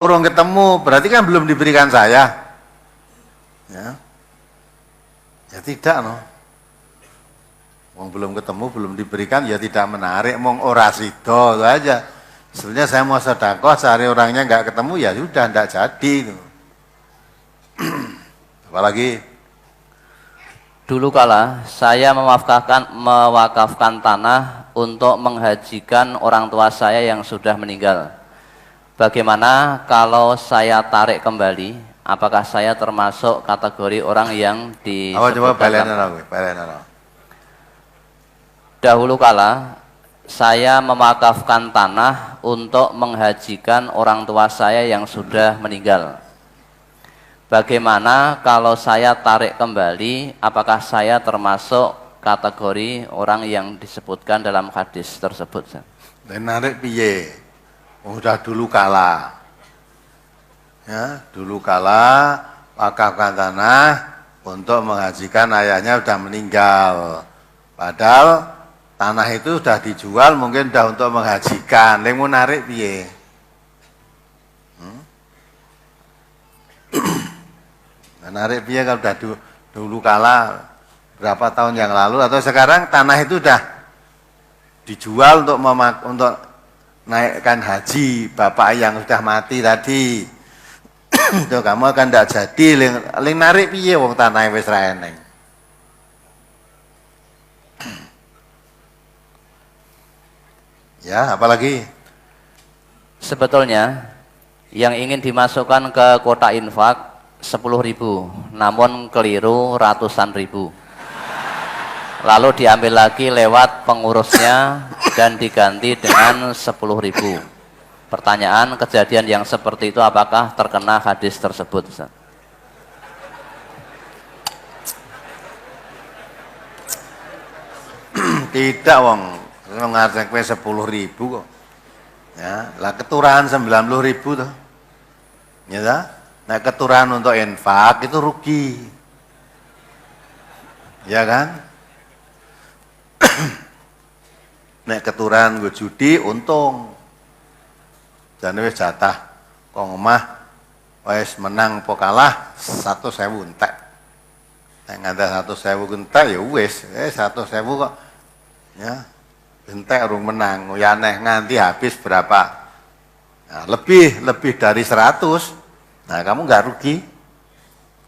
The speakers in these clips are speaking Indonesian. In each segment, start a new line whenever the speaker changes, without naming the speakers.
Orang ketemu, berarti kan belum diberikan saya. Ya, ya tidak no. Wong belum ketemu, belum diberikan, ya tidak menarik. Mong ora sido itu aja. Sebenarnya saya mau sedekah, sehari orangnya nggak ketemu, ya sudah nggak jadi. Itu. Apalagi
Dulu kala saya mewakafkan tanah untuk menghajikan orang tua saya yang sudah meninggal. Bagaimana kalau saya tarik kembali? Apakah saya termasuk kategori orang yang disebutkan dalam... Dahulu kala saya memakafkan tanah untuk menghajikan orang tua saya yang sudah meninggal. Bagaimana kalau saya tarik kembali? Apakah saya termasuk kategori orang yang disebutkan dalam hadis tersebut?
dan narik piye? Udah dulu kala. Ya, dulu kala wakafkan tanah untuk menghajikan ayahnya sudah meninggal. Padahal tanah itu sudah dijual mungkin sudah untuk menghajikan. Yang mau narik piye? Narik piye kalau sudah dulu kala berapa tahun yang lalu atau sekarang tanah itu sudah dijual untuk naikkan haji bapak yang sudah mati tadi. Itu kamu akan tidak jadi ling narik piye wong tanah wis ra eneng. Ya, apalagi
Sebetulnya yang ingin dimasukkan ke kotak infak 10.000, namun keliru ratusan ribu. Lalu diambil lagi lewat pengurusnya dan diganti dengan 10.000. Pertanyaan, kejadian yang seperti itu apakah terkena hadis tersebut?
tidak wong ngarep kowe 10.000 kok. Ya, lah keturahan 90.000 tuh. Ya dah. Nah, keturahan untuk infak itu rugi. Ya kan? Nek keturahan gue judi untung. Jane wis jatah kok omah wis menang apa kalah 100.000 entek. Nek nganti 100.000 entek ya wis, 100.000 kok. Ya. Entek urung menang, ya aneh nganti habis berapa? Nah, lebih dari 100. Nah, kamu nggak rugi.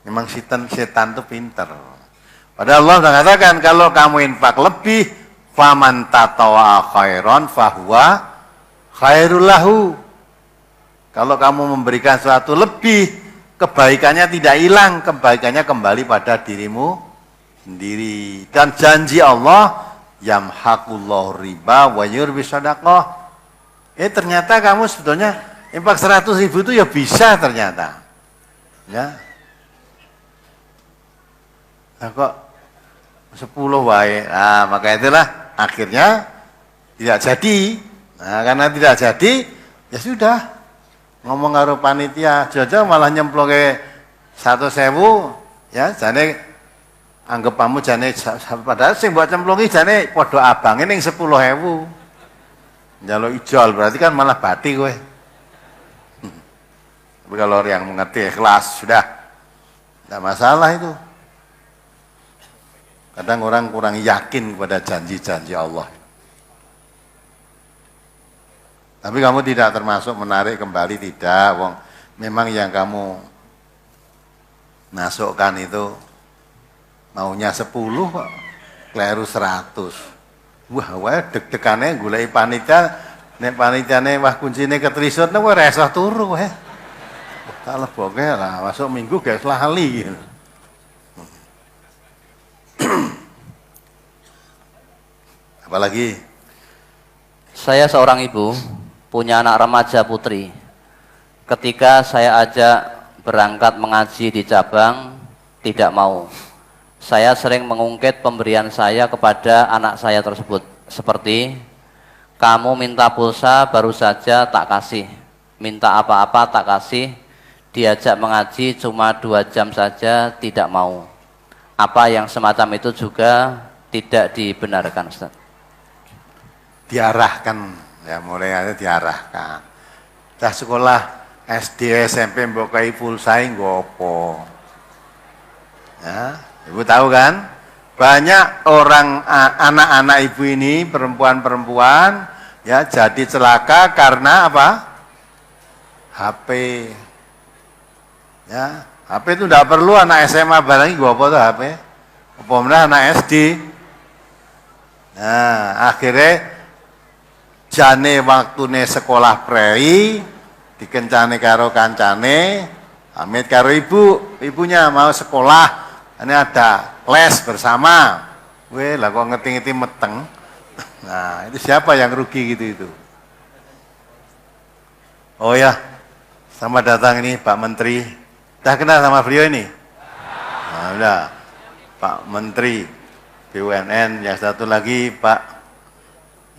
Memang setan tuh pinter. Padahal Allah sudah katakan kalau kamu infak lebih, faman tatawa khairon fahuwa khairul lahu. Kalau kamu memberikan sesuatu lebih, kebaikannya tidak hilang, kebaikannya kembali pada dirimu sendiri. Dan janji Allah, yamhaqullahu riba wa yurbi shadaqah. Ternyata kamu sebetulnya infak 100.000 itu ya bisa ternyata. Ya. Nah, kok 10 wae. Nah, maka itulah akhirnya tidak jadi. Nah, karena tidak jadi, ya sudah. Ngomong karo panitia, jaja malah nyemploke 100.000, ya, jane anggapanmu jane padahal sing mbok cemplungi jane padha abange ning 10.000. Njaluk ijol berarti kan malah bati kowe. Tapi kalau yang mengerti ikhlas sudah tidak masalah itu. Kadang orang kurang yakin kepada janji-janji Allah. Tapi kamu tidak termasuk menarik kembali, tidak. Wong, memang yang kamu masukkan itu maunya 10 kok, keliru 100. Wah, deg-degannya gulai panitia, nek panitiane wah kuncine ketrisut, nek ora iso turu wae. Tak leboke lah, masuk minggu guys lali. Apalagi
Saya seorang ibu, punya anak remaja putri. Ketika saya ajak berangkat mengaji di cabang, tidak mau. Saya sering mengungkit pemberian saya kepada anak saya tersebut. Seperti, kamu minta pulsa baru saja tak kasih. Minta apa-apa tak kasih. Diajak mengaji cuma 2 jam saja tidak mau. Apa yang semacam itu juga tidak dibenarkan, Ustaz?
diarahkan, ya mulai ada diarahkan. Dah sekolah SD SMP mbok kai pulsa nggo apa? Ya, Ibu tahu kan? Banyak orang anak-anak ibu ini, perempuan-perempuan ya jadi celaka karena apa? HP. Ya, HP itu tidak perlu anak SMA barang gua apa tuh HP? Apa meneh anak SD? Nah, akhirnya jane waktune sekolah prei dikencane karo kancane, pamit karo ibunya mau sekolah. Ini ada les bersama. Weh, lah kok ngerti-ngerti meteng. Nah, itu siapa yang rugi gitu itu? Oh ya, selamat datang ini Pak Menteri. Dah kenal sama beliau ini? Nah, udah. Pak Menteri BUMN, yang satu lagi Pak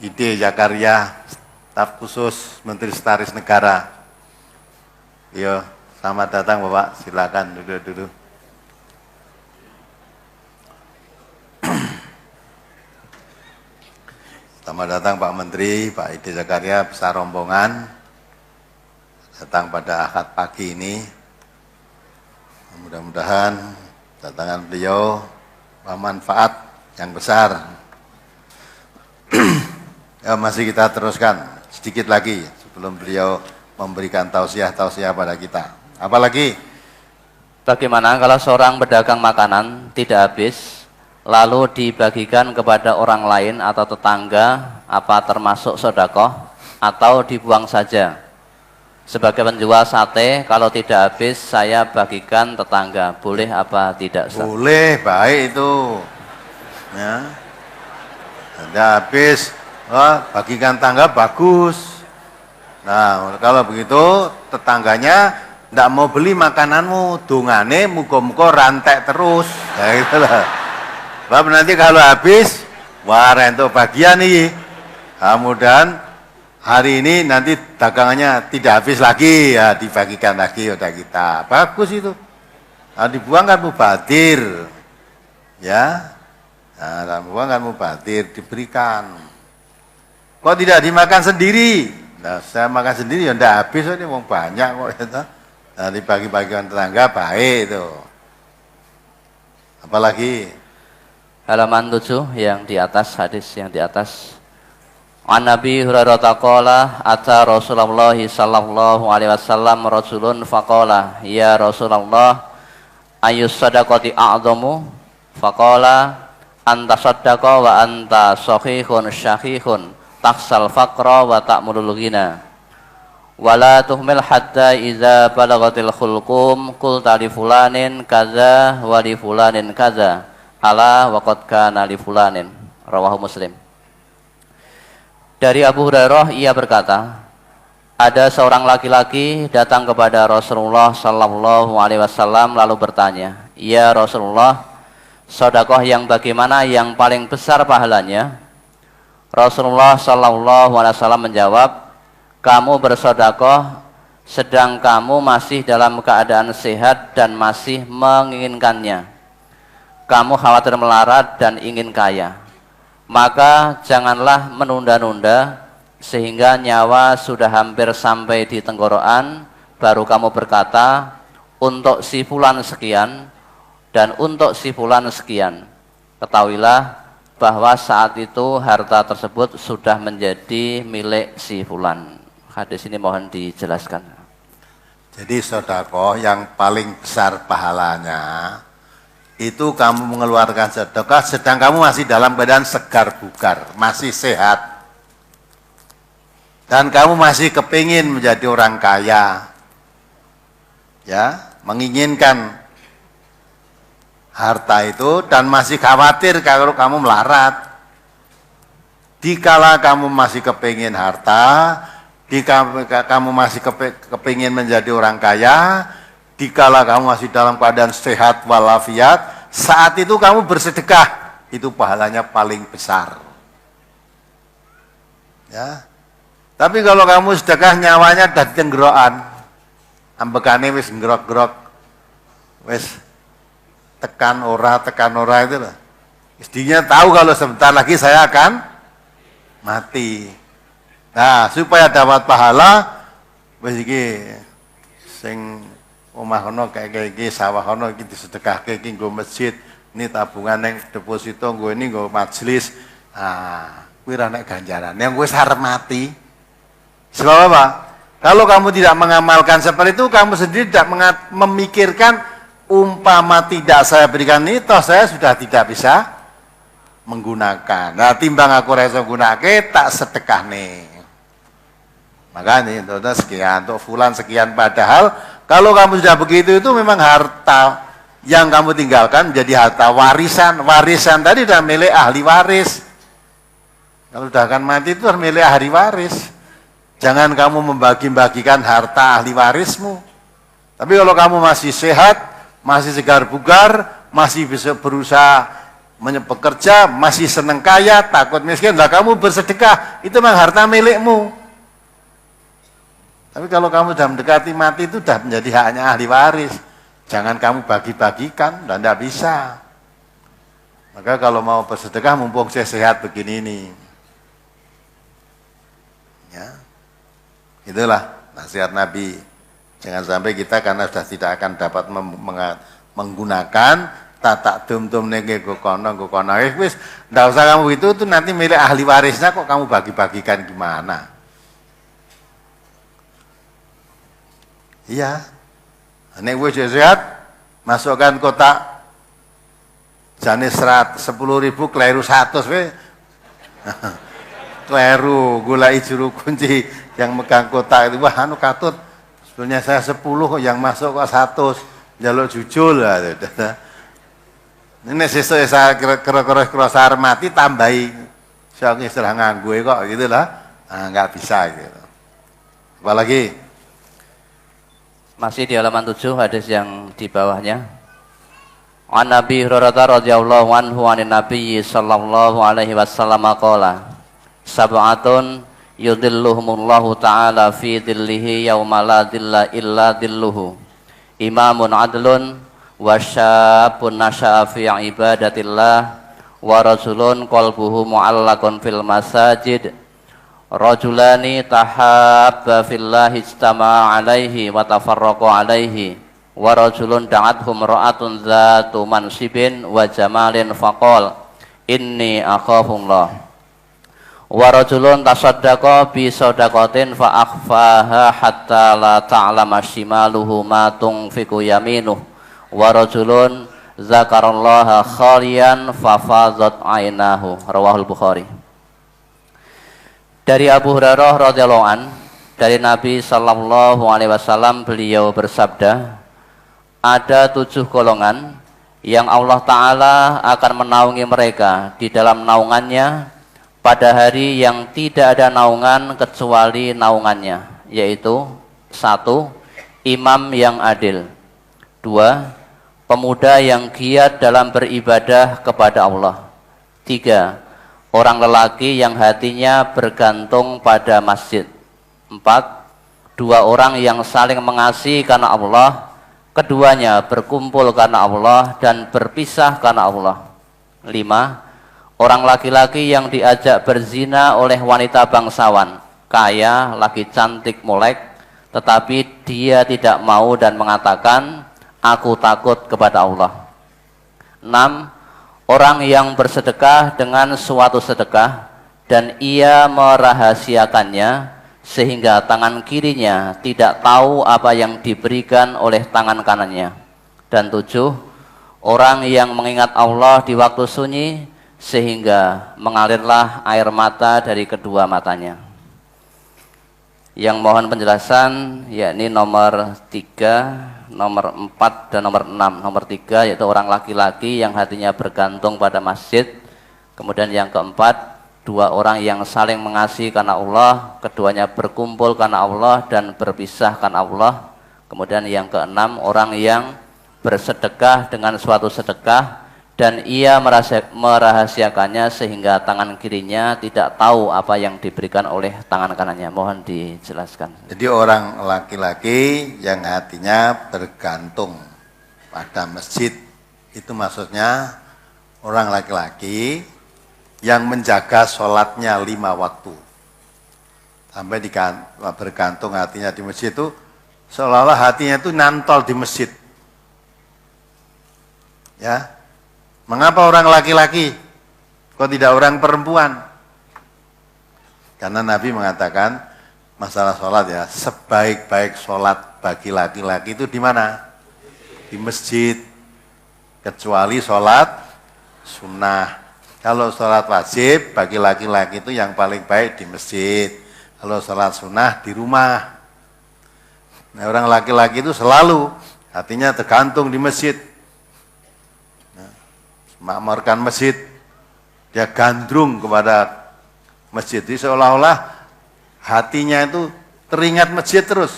Ide Jakarya, staf khusus Menteri Sekretaris Negara. Yo, selamat datang Bapak, silakan duduk-duduk. Selamat datang Pak Menteri, Pak Ide Jakarya, besar rombongan datang pada akad pagi ini. Mudah-mudahan datangan beliau bermanfaat yang besar. Ya, masih kita teruskan sedikit lagi sebelum beliau memberikan tausiah-tausiah pada kita. Apalagi?
Bagaimana kalau seorang pedagang makanan tidak habis, lalu dibagikan kepada orang lain atau tetangga, apa termasuk sedekah atau dibuang saja? Sebagai penjual sate, kalau tidak habis saya bagikan tetangga, boleh apa tidak?
Boleh, baik itu. Ya. Tidak habis, bagikan tangga bagus. Nah, kalau begitu tetangganya tidak mau beli makananmu, dungane muga-muga rantek terus. Nah, itulah. Sebab nanti kalau habis, wah rento bagian nih. Kemudian hari ini nanti dagangannya tidak habis lagi, ya dibagikan lagi udah kita. Bagus itu. Nah, dibuang kan mubadir. Ya. Nah, dibuang kan mubadir, diberikan. Kok tidak dimakan sendiri? Nah, saya makan sendiri ya ndak habis, ini mau banyak kok itu. Nah, dibagi-bagikan tetangga baik itu. Apalagi
Halaman 7 yang di atas, hadis yang di atas. An Nabi Hurairah taqala ata Rasulullah sallallahu alaihi wasallam rajulun faqala ya Rasulullah ayyus sadaqati a'dhamu faqala anta saddaqa wa anta sahihun syahihun taksal faqra wa ta'mulul ghina wala tuhmil hatta idza balagatil khulqum qulta li fulanin kadza wa li fulanin kadza ala wa qad kana li fulanin rawahu Muslim. Dari Abu Hurairah ia berkata, ada seorang laki-laki datang kepada Rasulullah sallallahu alaihi wasallam lalu bertanya, "Ya Rasulullah, sedekah yang bagaimana yang paling besar pahalanya?" Rasulullah sallallahu alaihi wasallam menjawab, "Kamu bersedekah sedang kamu masih dalam keadaan sehat dan masih menginginkannya. Kamu khawatir melarat dan ingin kaya. Maka janganlah menunda-nunda sehingga nyawa sudah hampir sampai di tenggorokan baru kamu berkata untuk si fulan sekian dan untuk si fulan sekian. Ketahuilah bahwa saat itu harta tersebut sudah menjadi milik si fulan." Hadis ini mohon dijelaskan.
jadi sedekah yang paling besar pahalanya itu kamu mengeluarkan sedekah sedang kamu masih dalam keadaan segar bugar, masih sehat. Dan kamu masih kepingin menjadi orang kaya. Ya, menginginkan harta itu dan masih khawatir kalau kamu melarat. Dikala kamu masih kepingin harta, kamu masih kepingin menjadi orang kaya, dikala kamu masih dalam keadaan sehat walafiat, saat itu kamu bersedekah, itu pahalanya paling besar. Ya. Tapi kalau kamu sedekah nyawanya dadi tenggerokan, ambekane wis ngerok-ngerok, wis tekan ora itu loh. Istrinya tahu kalau sebentar lagi saya akan mati. Nah, supaya dapat pahala, wis iki sing omah kono kayak iki sawah kono iki disedekahke iki nggo masjid, ini tabungan yang deposito nggo ini nggo majelis. Ah, kuwi ra nek ganjaran. Yang wis arep mati. Sebab apa? Kalau kamu tidak mengamalkan seperti itu, kamu sendiri tidak memikirkan umpama tidak saya berikan ini, toh saya sudah tidak bisa menggunakan. Nah, timbang aku reso gunake tak sedekah nih. Makanya itu sekian untuk fulan sekian, padahal kalau kamu sudah begitu itu memang harta yang kamu tinggalkan menjadi harta warisan. Warisan tadi sudah milik ahli waris. Kalau sudah akan mati itu milik ahli waris. Jangan kamu membagi-bagikan harta ahli warismu. Tapi kalau kamu masih sehat, masih segar bugar, masih bisa berusaha bekerja, masih senang kaya, takut miskin, lah kamu bersedekah, itu memang harta milikmu. Tapi kalau kamu sudah mendekati mati itu sudah menjadi haknya ahli waris. Jangan kamu bagi-bagikan, dan tidak bisa. Maka kalau mau bersedekah mumpung saya sehat begini ini. Ya. Itulah nasihat Nabi. Jangan sampai kita karena sudah tidak akan dapat menggunakan tatak dum-dum nege gokono. Wis, ndak usah kamu itu nanti milik ahli warisnya kok kamu bagi-bagikan gimana? Iya. Nek wis sehat, masukkan kotak jane 10.000 kleru 100 we. Kleru golek juru kunci yang megang kotak itu, wah anu katut. Sebenarnya saya 10 yang masuk kok 100. Njaluk jujul lah. Ini sesuk saya kira-kira sarep mati tambahi. Saya istilah nganggo kok gitu lah. Nah, enggak bisa gitu. Apalagi
masih di halaman 7 hadis yang di bawahnya. An Nabi Hurairah radhiyallahu anhu anin Nabi sallallahu alaihi wasallam qala sab'atun yudhilluhumullahu ta'ala fi dhillihi yauma la dhilla illa dhilluhu imamun adlun wa syabun nasha'a fi ibadatillah wa rajulun qalbuhu mu'allaqun fil masajid rajulani tahabba fillahi ijtama'a alaihi wa tafarraqa alaihi wa rajulun da'athum ra'atun dhatu mansibin wa jamalin faqal inni akhafullah wa rajulun tasaddaqa bi sadaqatin fa akhfaha hatta la ta'lama shimaluhu ma tunfiqu yaminuh wa rajulun zakarallaha khaliyan fa fadhat ainahu rawahul Bukhari. Dari Abu Hurairah radhiyallahu an, dari Nabi sallallahu alaihi wasallam beliau bersabda, ada 7 golongan yang Allah Ta'ala akan menaungi mereka di dalam naungannya pada hari yang tidak ada naungan kecuali naungannya, yaitu 1. Imam yang adil, 2. Pemuda yang giat dalam beribadah kepada Allah, 3. Orang lelaki yang hatinya bergantung pada masjid, 4. 2 orang yang saling mengasihi karena Allah, keduanya berkumpul karena Allah dan berpisah karena Allah, 5. Orang laki-laki yang diajak berzina oleh wanita bangsawan, kaya, lagi cantik molek, tetapi dia tidak mau dan mengatakan, aku takut kepada Allah. 6. Orang yang bersedekah dengan suatu sedekah dan ia merahasiakannya sehingga tangan kirinya tidak tahu apa yang diberikan oleh tangan kanannya. Dan 7. Orang yang mengingat Allah di waktu sunyi sehingga mengalirlah air mata dari kedua matanya. Yang mohon penjelasan yakni nomor 3, nomor 4 dan nomor 6. Nomor 3 yaitu orang laki-laki yang hatinya bergantung pada masjid. Kemudian yang keempat, 2 orang yang saling mengasihi karena Allah, keduanya berkumpul karena Allah dan berpisah karena Allah. Kemudian yang keenam, orang yang bersedekah dengan suatu sedekah dan ia merahasiakannya sehingga tangan kirinya tidak tahu apa yang diberikan oleh tangan kanannya. Mohon dijelaskan.
Jadi orang laki-laki yang hatinya bergantung pada masjid, itu maksudnya orang laki-laki yang menjaga sholatnya 5 waktu. Sampai bergantung hatinya di masjid itu seolah-olah hatinya itu nantol di masjid. Ya. Mengapa orang laki-laki kok tidak orang perempuan? Karena Nabi mengatakan masalah sholat ya, sebaik-baik sholat bagi laki-laki itu di mana? Di masjid. Kecuali sholat sunnah. Kalau sholat wajib bagi laki-laki itu yang paling baik di masjid. Kalau sholat sunnah di rumah. Nah, orang laki-laki itu selalu hatinya tergantung di masjid. Makmurkan masjid, dia gandrung kepada masjid. Jadi seolah-olah hatinya itu teringat masjid terus,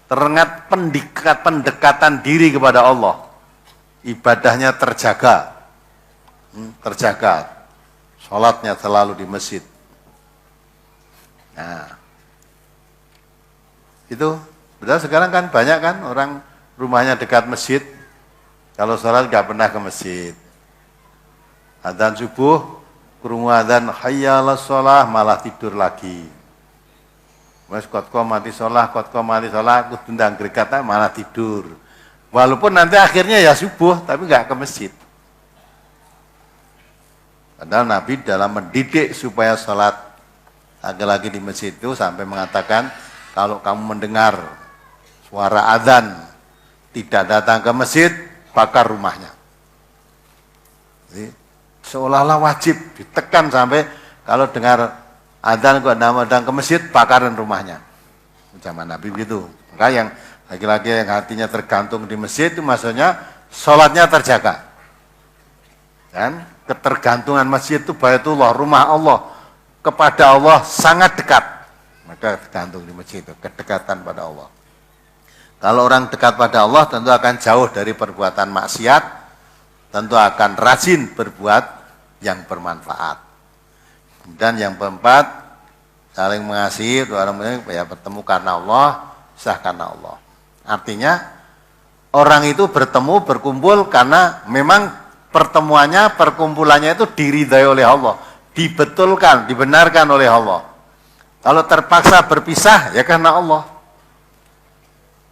teringat pendekatan diri kepada Allah. Ibadahnya terjaga, sholatnya selalu di masjid. Nah, itu betul. Sekarang kan banyak kan orang rumahnya dekat masjid, kalau sholat nggak pernah ke masjid. Adzan subuh, krungu adzan hayya 'alas shalah malah tidur lagi. Wes kotko mati shalah, aku tendang gregata malah tidur. Walaupun nanti akhirnya ya subuh, tapi nggak ke masjid. Padahal Nabi dalam mendidik supaya sholat lagi-lagi di masjid itu sampai mengatakan, kalau kamu mendengar suara adzan tidak datang ke masjid, bakar rumahnya. Jadi, seolah-olah wajib ditekan sampai kalau dengar adzan kok datang ke masjid, bakaran rumahnya. Zaman Nabi begitu. Maka yang laki-laki yang hatinya tergantung di masjid itu maksudnya sholatnya terjaga. Dan ketergantungan masjid itu Baitullah, rumah Allah, kepada Allah sangat dekat. Maka tergantung di masjid itu, kedekatan pada Allah. Kalau orang dekat pada Allah tentu akan jauh dari perbuatan maksiat, tentu akan rajin berbuat yang bermanfaat. Dan yang keempat, saling mengasihi, orang ya bertemu karena Allah, sah karena Allah. Artinya orang itu bertemu, berkumpul karena memang pertemuannya, perkumpulannya itu diridai oleh Allah, dibetulkan, dibenarkan oleh Allah. Kalau terpaksa berpisah ya karena Allah.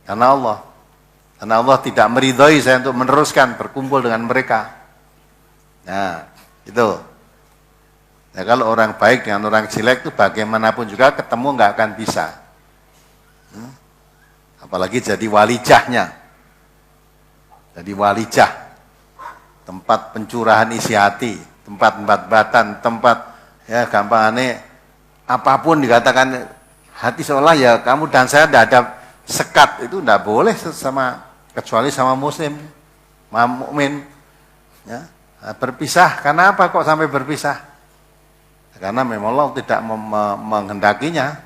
Karena Allah. Karena Allah tidak meridhai saya untuk meneruskan berkumpul dengan mereka. Nah, itu. Ya, kalau orang baik dengan orang jelek itu bagaimanapun juga ketemu nggak akan bisa. Apalagi jadi walijahnya. Jadi walijah. Tempat pencurahan isi hati, tempat bat-batan, tempat ya gampang aneh apapun dikatakan hati seolah ya kamu dan saya tidak ada sekat, itu tidak boleh sama kecuali sama muslim, mukmin. Ya. Berpisah, karena apa kok sampai berpisah? Karena memang Allah tidak menghendakinya.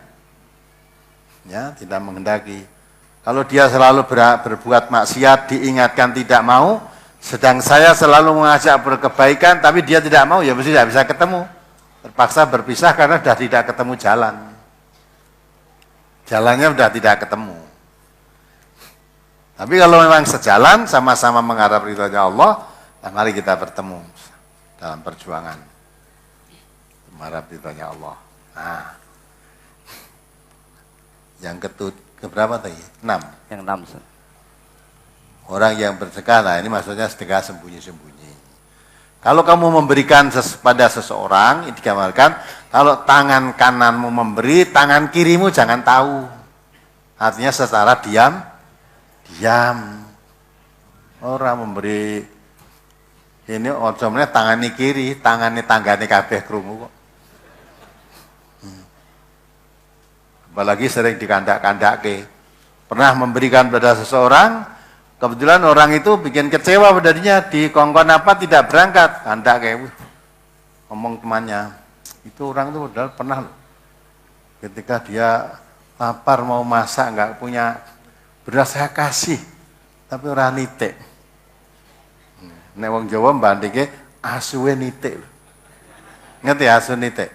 Ya, tidak menghendaki. Kalau dia selalu berbuat maksiat, diingatkan tidak mau, sedang saya selalu mengajak berkebaikan, tapi dia tidak mau, ya mesti tidak bisa ketemu. Terpaksa berpisah karena sudah tidak ketemu jalan. Jalannya sudah tidak ketemu. Tapi kalau memang sejalan, sama-sama mengharap ridhonya Allah, nah mari kita bertemu dalam perjuangan. Mengharap ridhonya Allah. Nah, yang keberapa tadi? 6.
Yang 6.
Orang yang bersedekah, nah ini maksudnya sedekah sembunyi-sembunyi. Kalau kamu memberikan pada seseorang, ini digambarkan, kalau tangan kananmu memberi, tangan kirimu jangan tahu. Artinya secara diam. Orang memberi ini ojomnya tangan kiri, tangannya tanggane kabeh krungu kok. Apalagi sering dikandak-kandake. Pernah memberikan pada seseorang, kebetulan orang itu bikin kecewa padanya, di kongkon apa tidak berangkat, kandak kayak ngomong temannya. Itu orang itu padahal pernah ketika dia lapar mau masak nggak punya beras saya kasih, tapi orang nitik. Nek wong Jawa mbandingke asuwe nitik. Ngerti asu nitik?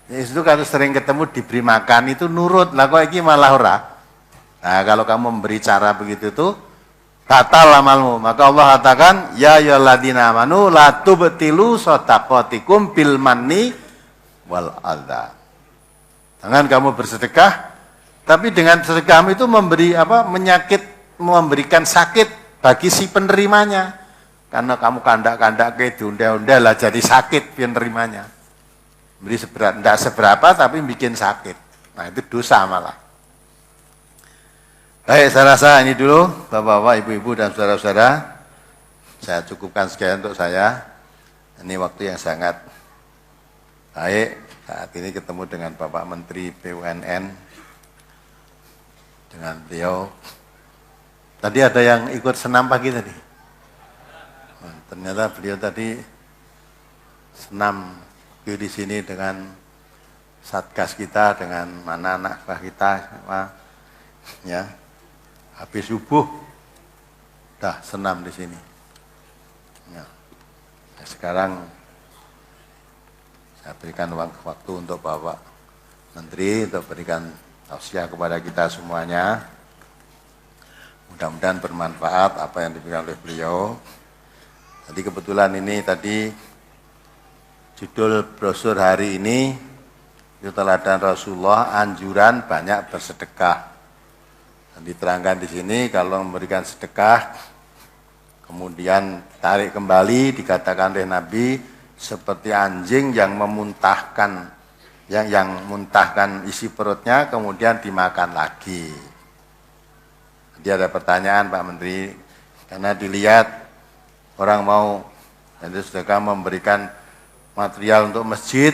Ya itu kalau sering ketemu diberi makan itu nurut, lah kok iki malah ora. Nah, kalau kamu memberi cara begitu itu batal amalmu. Maka Allah katakan, ya ayyuhalladzina amanu la tubtilu shadaqatikum bil manni wal adza. Jangan kamu bersedekah Tapi dengan sedekah itu memberikan sakit bagi si penerimanya. Karena kamu kandak-kandak ke diunda-unda lah jadi sakit penerimanya. Beri tidak seberapa tapi bikin sakit. Nah itu dosa malah. Baik, saya rasa ini dulu Bapak-bapak, Ibu-ibu dan saudara-saudara. Saya cukupkan sekian untuk saya. Ini waktu yang sangat baik. Saat ini ketemu dengan Bapak Menteri BUMN. Dengan beliau. Tadi ada yang ikut senam pagi tadi. Ternyata beliau tadi senam di sini dengan satgas kita, dengan anak-anak kita, ya. Habis subuh, dah senam di sini. Ya. Nah, sekarang saya berikan waktu untuk Bapak Menteri untuk berikan tausiah kepada kita semuanya. Mudah-mudahan bermanfaat apa yang diberikan oleh beliau. Jadi kebetulan ini tadi judul brosur hari ini itu teladan Rasulullah, anjuran banyak bersedekah. Dan diterangkan di sini kalau memberikan sedekah kemudian tarik kembali, dikatakan oleh Nabi seperti anjing yang memuntahkan, yang muntahkan isi perutnya kemudian dimakan lagi. Jadi ada pertanyaan Pak Menteri, karena dilihat orang mau jadi sedekah memberikan material untuk masjid,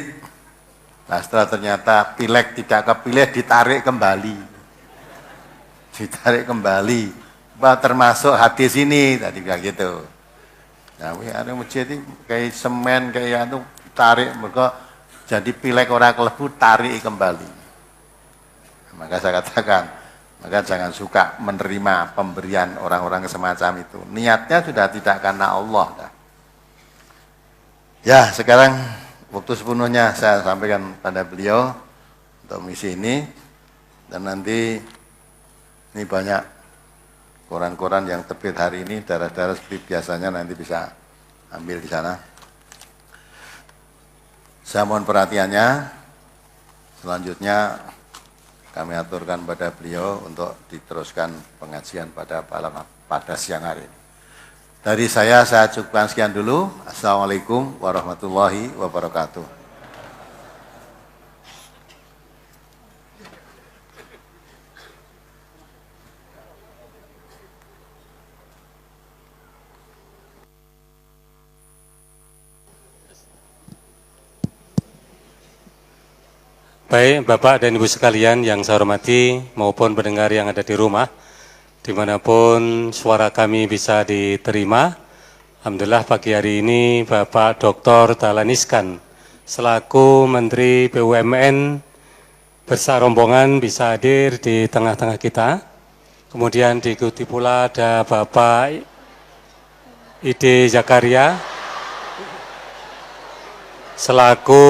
nah setelah ternyata pileg tidak kepilih ditarik kembali, termasuk hadis ini tadi bilang gitu. Nah, ada masjid ini kayak semen kayak itu tarik mereka. Jadi pileg orang kelebu tarik kembali. Maka saya katakan, maka jangan suka menerima pemberian orang-orang semacam itu. Niatnya sudah tidak karena Allah. Ya, sekarang waktu sepenuhnya saya sampaikan pada beliau untuk misi ini. Dan nanti ini banyak koran-koran yang terbit hari ini, daerah-daerah seperti biasanya nanti bisa ambil di sana. Saya mohon perhatiannya. Selanjutnya kami aturkan pada beliau untuk diteruskan pengajian pada siang hari ini. Dari saya cukupkan sekian dulu. Assalamualaikum warahmatullahi wabarakatuh.
Baik, Bapak dan Ibu sekalian yang saya hormati maupun pendengar yang ada di rumah, dimanapun suara kami bisa diterima. Alhamdulillah pagi hari ini Bapak Dr. Dahlan Iskan selaku Menteri BUMN bersama rombongan bisa hadir di tengah-tengah kita. Kemudian diikuti pula ada Bapak Ide Zakaria selaku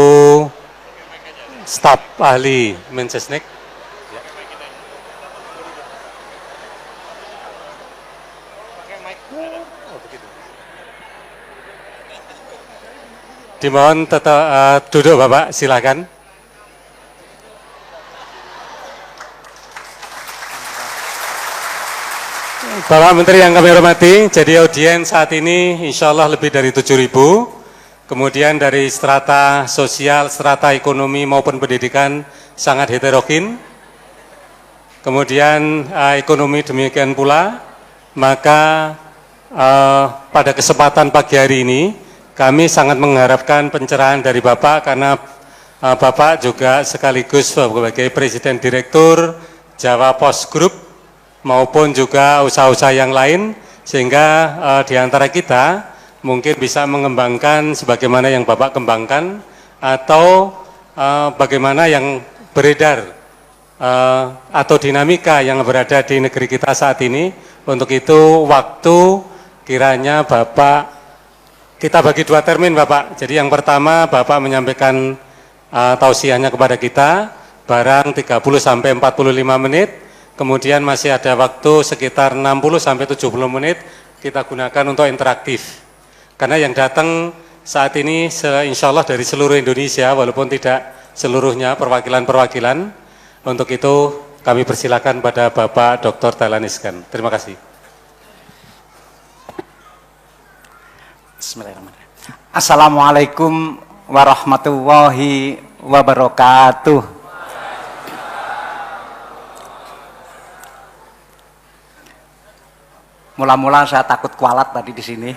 staf ahli Mensesnek. Dimohon tetap duduk Bapak, silakan. Bapak Menteri yang kami hormati, jadi audiens saat ini insya Allah lebih dari 7.000. Kemudian dari strata sosial, strata ekonomi maupun pendidikan sangat heterogen. Kemudian ekonomi demikian pula. Maka pada kesempatan pagi hari ini kami sangat mengharapkan pencerahan dari Bapak karena Bapak juga sekaligus sebagai Presiden Direktur Jawa Post Group maupun juga usaha-usaha yang lain, sehingga di antara kita mungkin bisa mengembangkan sebagaimana yang Bapak kembangkan atau bagaimana yang beredar atau dinamika yang berada di negeri kita saat ini. Untuk itu waktu kiranya Bapak, kita bagi 2 termin Bapak. Jadi yang pertama Bapak menyampaikan tausiahnya kepada kita barang 30 sampai 45 menit. Kemudian masih ada waktu sekitar 60 sampai 70 menit kita gunakan untuk interaktif. Karena yang datang saat ini insya Allah dari seluruh Indonesia, walaupun tidak seluruhnya perwakilan-perwakilan. Untuk itu kami persilakan pada Bapak Dr. Dahlan Iskan. Terima kasih.
Bismillahirrahmanirrahim. Assalamualaikum warahmatullahi wabarakatuh. Mula-mula saya takut kualat tadi di sini.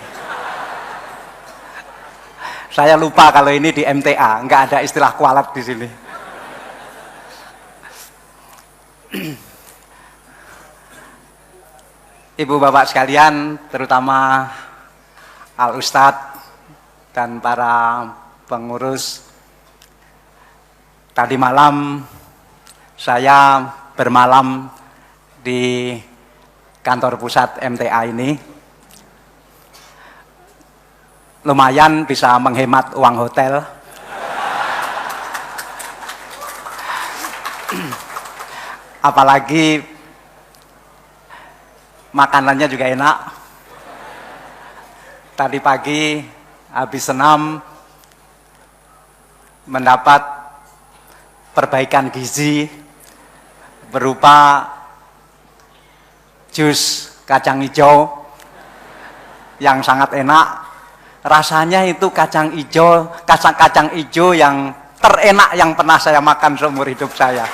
Saya lupa kalau ini di MTA, nggak ada istilah kualat di sini. Ibu bapak sekalian, terutama Al Ustadz dan para pengurus, tadi malam saya bermalam di kantor pusat MTA ini. Lumayan bisa menghemat uang hotel. Apalagi makanannya juga enak. Tadi pagi habis senam mendapat perbaikan gizi berupa jus kacang hijau yang sangat enak. Rasanya itu kacang hijau yang terenak yang pernah saya makan seumur hidup saya.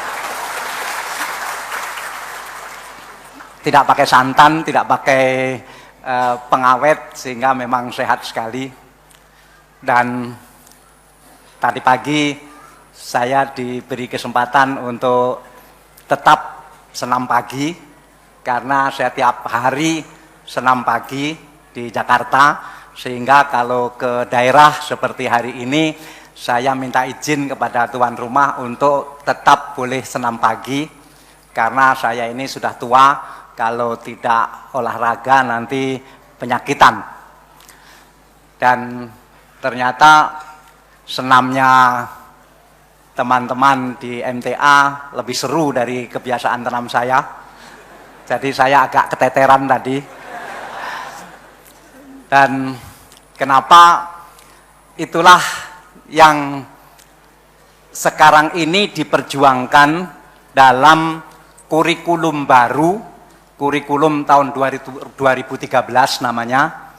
Tidak pakai santan, tidak pakai pengawet, sehingga memang sehat sekali. Dan tadi pagi saya diberi kesempatan untuk tetap senam pagi, karena saya tiap hari senam pagi di Jakarta, sehingga kalau ke daerah seperti hari ini saya minta izin kepada tuan rumah untuk tetap boleh senam pagi, karena saya ini sudah tua. Kalau tidak olahraga nanti penyakitan. Dan ternyata senamnya teman-teman di MTA lebih seru dari kebiasaan senam saya. Jadi saya agak keteteran tadi. Dan kenapa? Itulah yang sekarang ini diperjuangkan dalam kurikulum baru, kurikulum tahun 2013 namanya,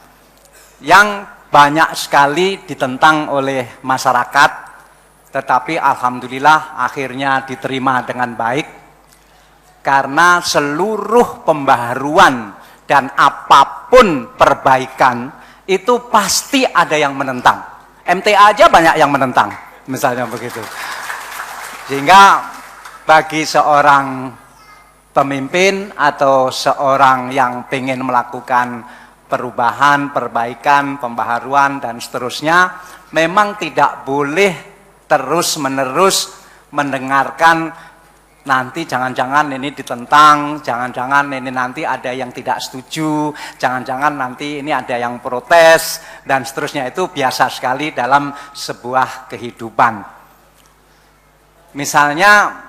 yang banyak sekali ditentang oleh masyarakat, tetapi alhamdulillah akhirnya diterima dengan baik, karena seluruh pembaharuan dan apapun perbaikan itu pasti ada yang menentang. MTA aja banyak yang menentang, misalnya begitu. Sehingga bagi seorang pemimpin atau seorang yang ingin melakukan perubahan, perbaikan, pembaharuan, dan seterusnya, memang tidak boleh terus-menerus mendengarkan nanti jangan-jangan ini ditentang, jangan-jangan ini nanti ada yang tidak setuju, jangan-jangan nanti ini ada yang protes, dan seterusnya. Itu biasa sekali dalam sebuah kehidupan. Misalnya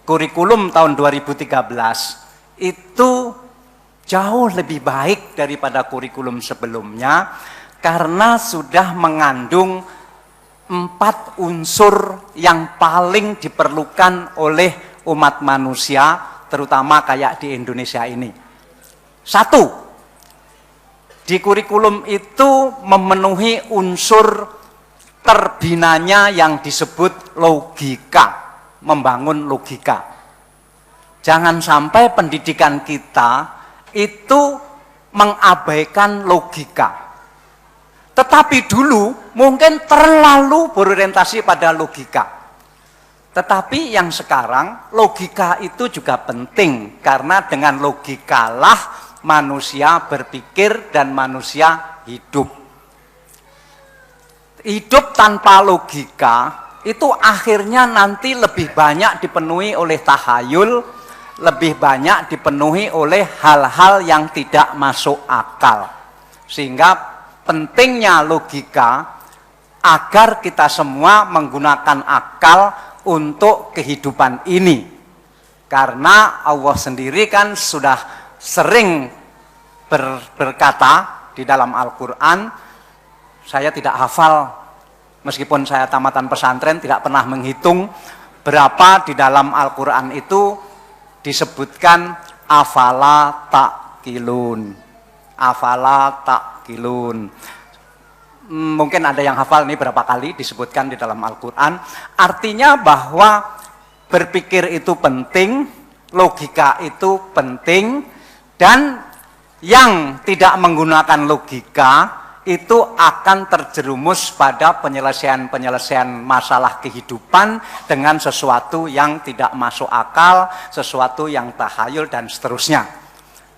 kurikulum tahun 2013 itu jauh lebih baik daripada kurikulum sebelumnya, karena sudah mengandung 4 unsur yang paling diperlukan oleh umat manusia, terutama kayak di Indonesia ini. 1, di kurikulum itu memenuhi unsur terbinanya yang disebut logika, membangun logika. Jangan sampai pendidikan kita itu mengabaikan logika. Tetapi dulu mungkin terlalu berorientasi pada logika. Tetapi yang sekarang logika itu juga penting, karena dengan logikalah manusia berpikir dan manusia hidup. Hidup tanpa logika itu akhirnya nanti lebih banyak dipenuhi oleh tahayul, lebih banyak dipenuhi oleh hal-hal yang tidak masuk akal. Sehingga pentingnya logika agar kita semua menggunakan akal untuk kehidupan ini. Karena Allah sendiri kan sudah sering berkata di dalam Al-Quran, saya tidak hafal, meskipun saya tamatan pesantren, tidak pernah menghitung berapa di dalam Al-Quran itu disebutkan afala ta'qilun. Afala ta'qilun. Mungkin ada yang hafal nih berapa kali disebutkan di dalam Al-Quran. Artinya bahwa berpikir itu penting, logika itu penting, dan yang tidak menggunakan logika itu akan terjerumus pada penyelesaian masalah kehidupan dengan sesuatu yang tidak masuk akal, sesuatu yang tahayul, dan seterusnya.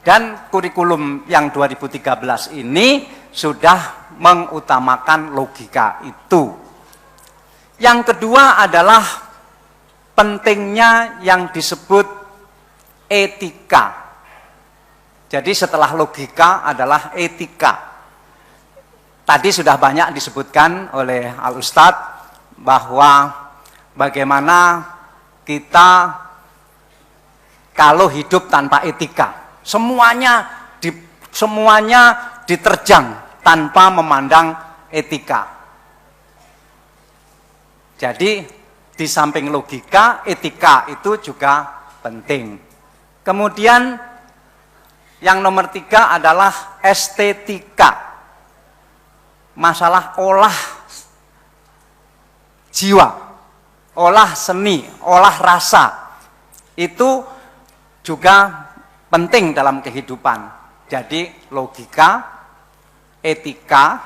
Dan kurikulum yang 2013 ini sudah mengutamakan logika itu. Yang kedua adalah pentingnya yang disebut etika. Jadi setelah logika adalah etika. Tadi sudah banyak disebutkan oleh Al-Ustadz bahwa bagaimana kita kalau hidup tanpa etika, semuanya diterjang tanpa memandang etika. Jadi di samping logika, etika itu juga penting. Kemudian yang nomor 3 adalah estetika. Masalah olah jiwa, olah seni, olah rasa. Itu juga penting dalam kehidupan. Jadi logika, etika,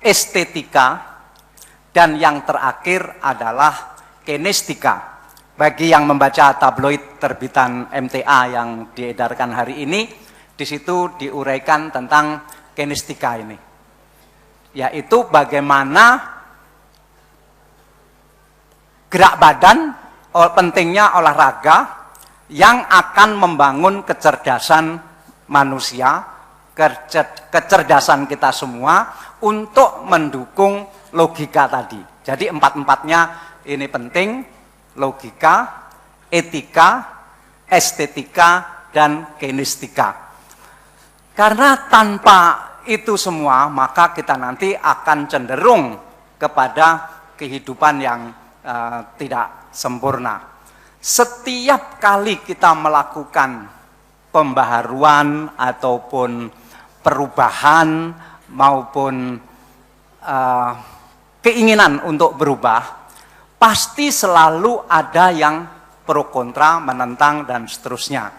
estetika, dan yang terakhir adalah kinestika. Bagi yang membaca tabloid terbitan MTA yang diedarkan hari ini, di situ diuraikan tentang kinestika ini, yaitu bagaimana gerak badan, pentingnya olahraga yang akan membangun kecerdasan manusia, kecerdasan kita semua untuk mendukung logika tadi. Jadi empat-empatnya ini penting: logika, etika, estetika, dan kinestika. Karena tanpa itu semua, maka kita nanti akan cenderung kepada kehidupan yang tidak sempurna. Setiap kali kita melakukan pembaharuan ataupun perubahan maupun keinginan untuk berubah, pasti selalu ada yang pro kontra, menentang, dan seterusnya.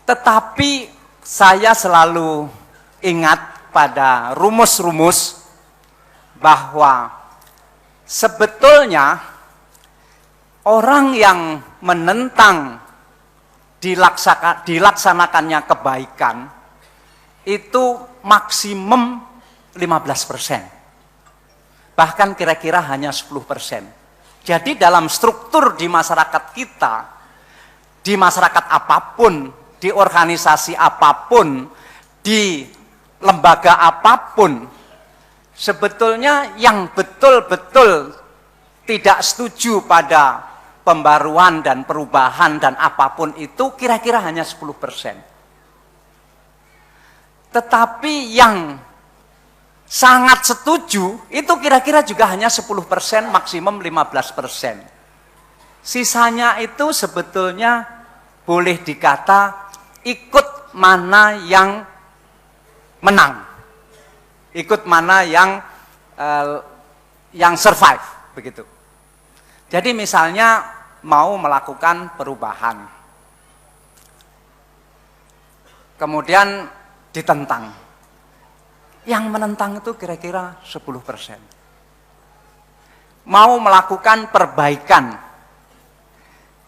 Tetapi saya selalu ingat pada rumus-rumus bahwa sebetulnya orang yang menentang dilaksanakannya kebaikan itu maksimum 15%. Bahkan kira-kira hanya 10%. Jadi dalam struktur di masyarakat kita, di masyarakat apapun, di organisasi apapun, di lembaga apapun, sebetulnya yang betul-betul tidak setuju pada pembaruan dan perubahan dan apapun itu kira-kira hanya 10%. Tetapi yang sangat setuju itu kira-kira juga hanya 10%, maksimum 15%. Sisanya itu sebetulnya boleh dikata ikut mana yang menang, ikut mana yang survive, begitu. Jadi misalnya mau melakukan perubahan, kemudian ditentang. Yang menentang itu kira-kira 10%. Mau melakukan perbaikan,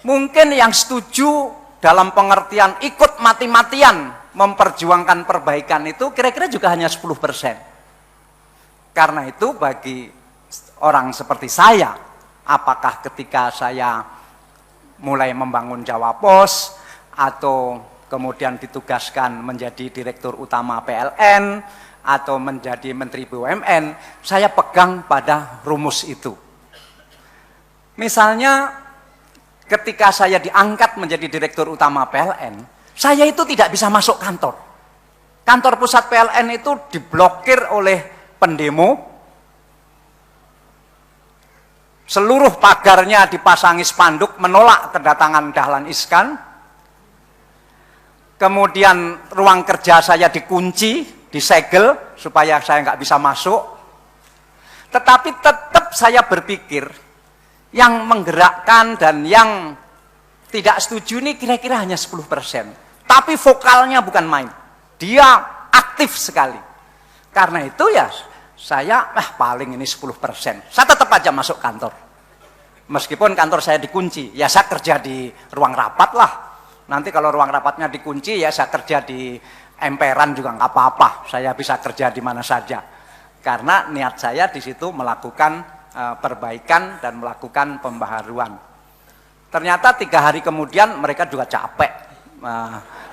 mungkin yang setuju dalam pengertian ikut mati-matian memperjuangkan perbaikan itu kira-kira juga hanya 10%. Karena itu bagi orang seperti saya, apakah ketika saya mulai membangun Jawa Pos atau kemudian ditugaskan menjadi Direktur Utama PLN atau menjadi Menteri BUMN, saya pegang pada rumus itu. Misalnya ketika saya diangkat menjadi Direktur Utama PLN, saya itu tidak bisa masuk kantor. Kantor pusat PLN itu diblokir oleh pendemo. seluruh pagarnya dipasangi spanduk menolak kedatangan Dahlan Iskan. Kemudian ruang kerja saya dikunci, disegel supaya saya nggak bisa masuk. Tetapi tetap saya berpikir yang menggerakkan dan yang tidak setuju ini kira-kira hanya 10%. Tapi vokalnya bukan main. Dia aktif sekali. Karena itu ya saya paling ini 10%. Saya tetap aja masuk kantor. Meskipun kantor saya dikunci, ya saya kerja di ruang rapat lah. Nanti kalau ruang rapatnya dikunci, ya saya kerja di emperan juga nggak apa-apa. Saya bisa kerja di mana saja. Karena niat saya di situ melakukan perbaikan dan melakukan pembaharuan. Ternyata 3 hari kemudian mereka juga capek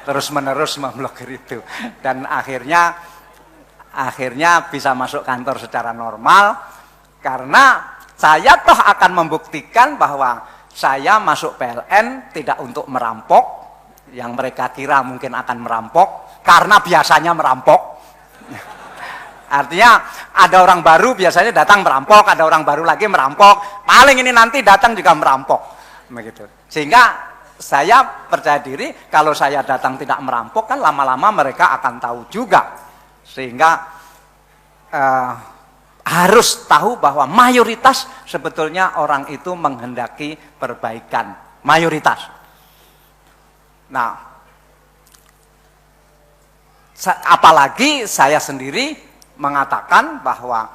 terus-menerus memblokir itu. Dan akhirnya bisa masuk kantor secara normal karena saya toh akan membuktikan bahwa saya masuk PLN tidak untuk merampok, yang mereka kira mungkin akan merampok, karena biasanya merampok. Artinya ada orang baru biasanya datang merampok, ada orang baru lagi merampok, paling ini nanti datang juga merampok. Begitu. Sehingga saya percaya diri kalau saya datang tidak merampok kan lama-lama mereka akan tahu juga. Sehingga harus tahu bahwa mayoritas sebetulnya orang itu menghendaki perbaikan. Mayoritas. Nah, apalagi saya sendiri mengatakan bahwa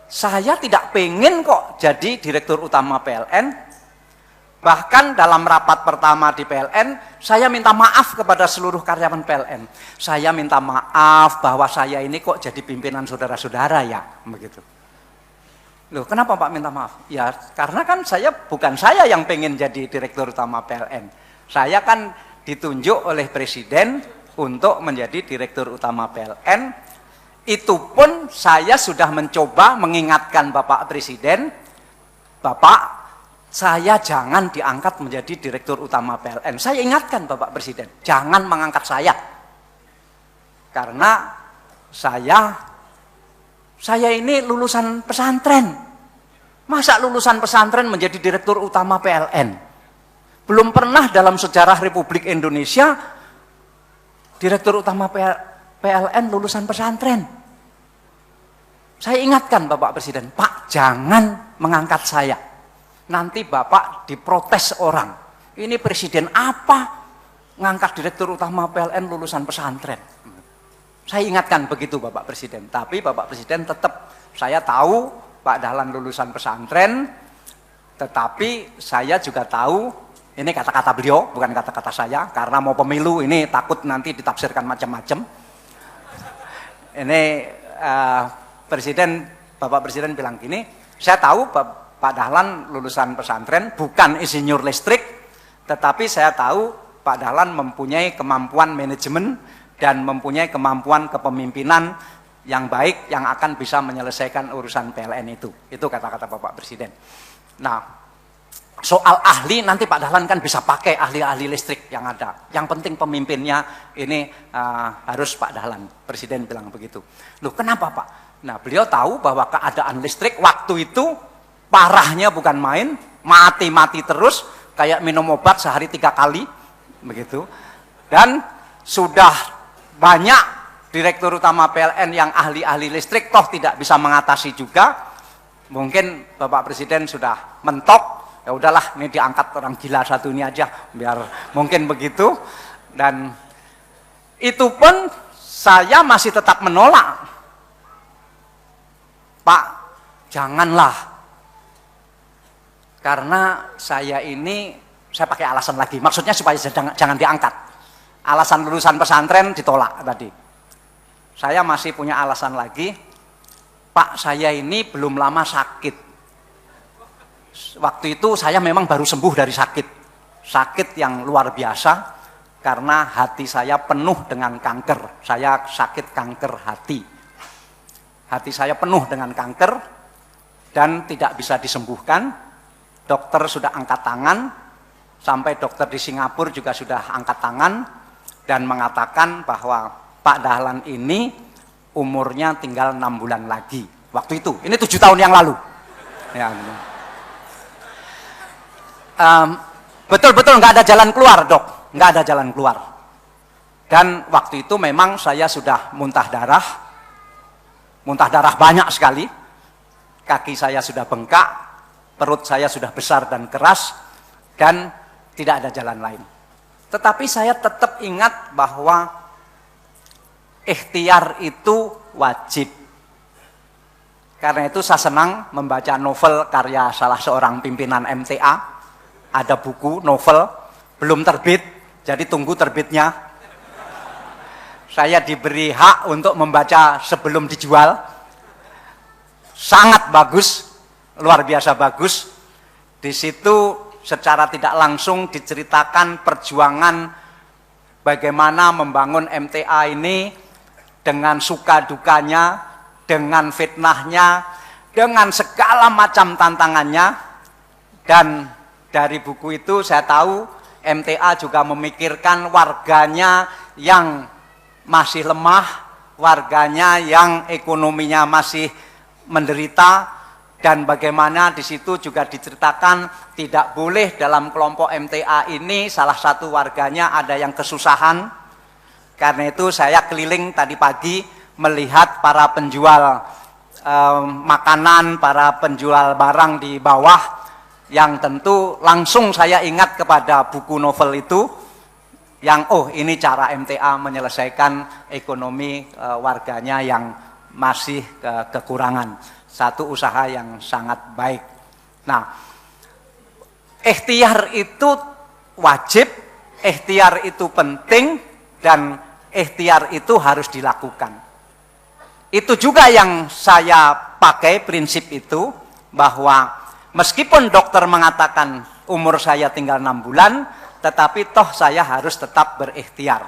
saya tidak pengen kok jadi direktur utama PLN. Bahkan dalam rapat pertama di PLN, saya minta maaf kepada seluruh karyawan PLN. Saya minta maaf bahwa saya ini kok jadi pimpinan saudara-saudara ya, begitu. Loh, kenapa Pak minta maaf? Ya, karena kan bukan saya yang pengen jadi direktur utama PLN. Saya kan ditunjuk oleh Presiden untuk menjadi direktur utama PLN. Itu pun saya sudah mencoba mengingatkan Bapak Presiden, Bapak, saya jangan diangkat menjadi direktur utama PLN. Saya ingatkan Bapak Presiden, jangan mengangkat saya. Karena saya ini lulusan pesantren. Masa lulusan pesantren menjadi direktur utama PLN? Belum pernah dalam sejarah Republik Indonesia direktur utama PLN lulusan pesantren. Saya ingatkan Bapak Presiden, Pak, jangan mengangkat saya. Nanti Bapak diprotes orang. Ini presiden apa ngangkat direktur utama PLN lulusan pesantren? Saya ingatkan begitu Bapak Presiden. Tapi Bapak Presiden tetap, saya tahu Pak Dahlan lulusan pesantren, tetapi saya juga tahu, ini kata-kata beliau, bukan kata-kata saya, karena mau pemilu ini takut nanti ditafsirkan macam-macam. Ini Bapak Presiden bilang gini, saya tahu Pak Dahlan lulusan pesantren, bukan insinyur listrik, tetapi saya tahu Pak Dahlan mempunyai kemampuan manajemen dan mempunyai kemampuan kepemimpinan yang baik yang akan bisa menyelesaikan urusan PLN itu. Itu kata-kata Bapak Presiden. Nah, soal ahli nanti Pak Dahlan kan bisa pakai ahli-ahli listrik yang ada. Yang penting pemimpinnya ini harus Pak Dahlan. Presiden bilang begitu. Loh, kenapa Pak? Nah, beliau tahu bahwa keadaan listrik waktu itu parahnya bukan main, mati-mati terus, kayak minum obat sehari 3 kali, begitu. Dan sudah banyak direktur utama PLN yang ahli-ahli listrik, toh tidak bisa mengatasi juga. Mungkin Bapak Presiden sudah mentok, ya udahlah, ini diangkat orang gila satu ini aja, biar mungkin begitu. Dan itu pun saya masih tetap menolak. Pak, janganlah. Karena saya pakai alasan lagi, maksudnya supaya jangan diangkat. Alasan lulusan pesantren ditolak tadi. Saya masih punya alasan lagi, Pak, saya ini belum lama sakit. Waktu itu saya memang baru sembuh dari sakit. Sakit yang luar biasa, karena hati saya penuh dengan kanker. Saya sakit kanker hati. Hati saya penuh dengan kanker, dan tidak bisa disembuhkan. Dokter sudah angkat tangan, sampai dokter di Singapura juga sudah angkat tangan, dan mengatakan bahwa Pak Dahlan ini umurnya tinggal 6 bulan lagi. Waktu itu, ini 7 tahun yang lalu. Ya, betul-betul nggak ada jalan keluar, dok, nggak ada jalan keluar. Dan waktu itu memang saya sudah muntah darah banyak sekali, kaki saya sudah bengkak, perut saya sudah besar dan keras, dan tidak ada jalan lain. Tetapi saya tetap ingat bahwa ikhtiar itu wajib. Karena itu saya senang membaca novel karya salah seorang pimpinan MTA. Ada buku, novel, belum terbit, jadi tunggu terbitnya. Saya diberi hak untuk membaca sebelum dijual. Sangat bagus, luar biasa bagus. Di situ secara tidak langsung diceritakan perjuangan bagaimana membangun MTA ini dengan suka dukanya, dengan fitnahnya, dengan segala macam tantangannya. Dan dari buku itu saya tahu MTA juga memikirkan warganya yang masih lemah, warganya yang ekonominya masih menderita, dan bagaimana di situ juga diceritakan tidak boleh dalam kelompok MTA ini salah satu warganya ada yang kesusahan. Karena itu saya keliling tadi pagi melihat para penjual makanan, para penjual barang di bawah, yang tentu langsung saya ingat kepada buku novel itu, yang ini cara MTA menyelesaikan ekonomi warganya yang masih kekurangan. Satu usaha yang sangat baik. Nah, ikhtiar itu wajib, ikhtiar itu penting, dan ikhtiar itu harus dilakukan. Itu juga yang saya pakai prinsip itu, bahwa meskipun dokter mengatakan umur saya tinggal 6 bulan, tetapi toh saya harus tetap berikhtiar.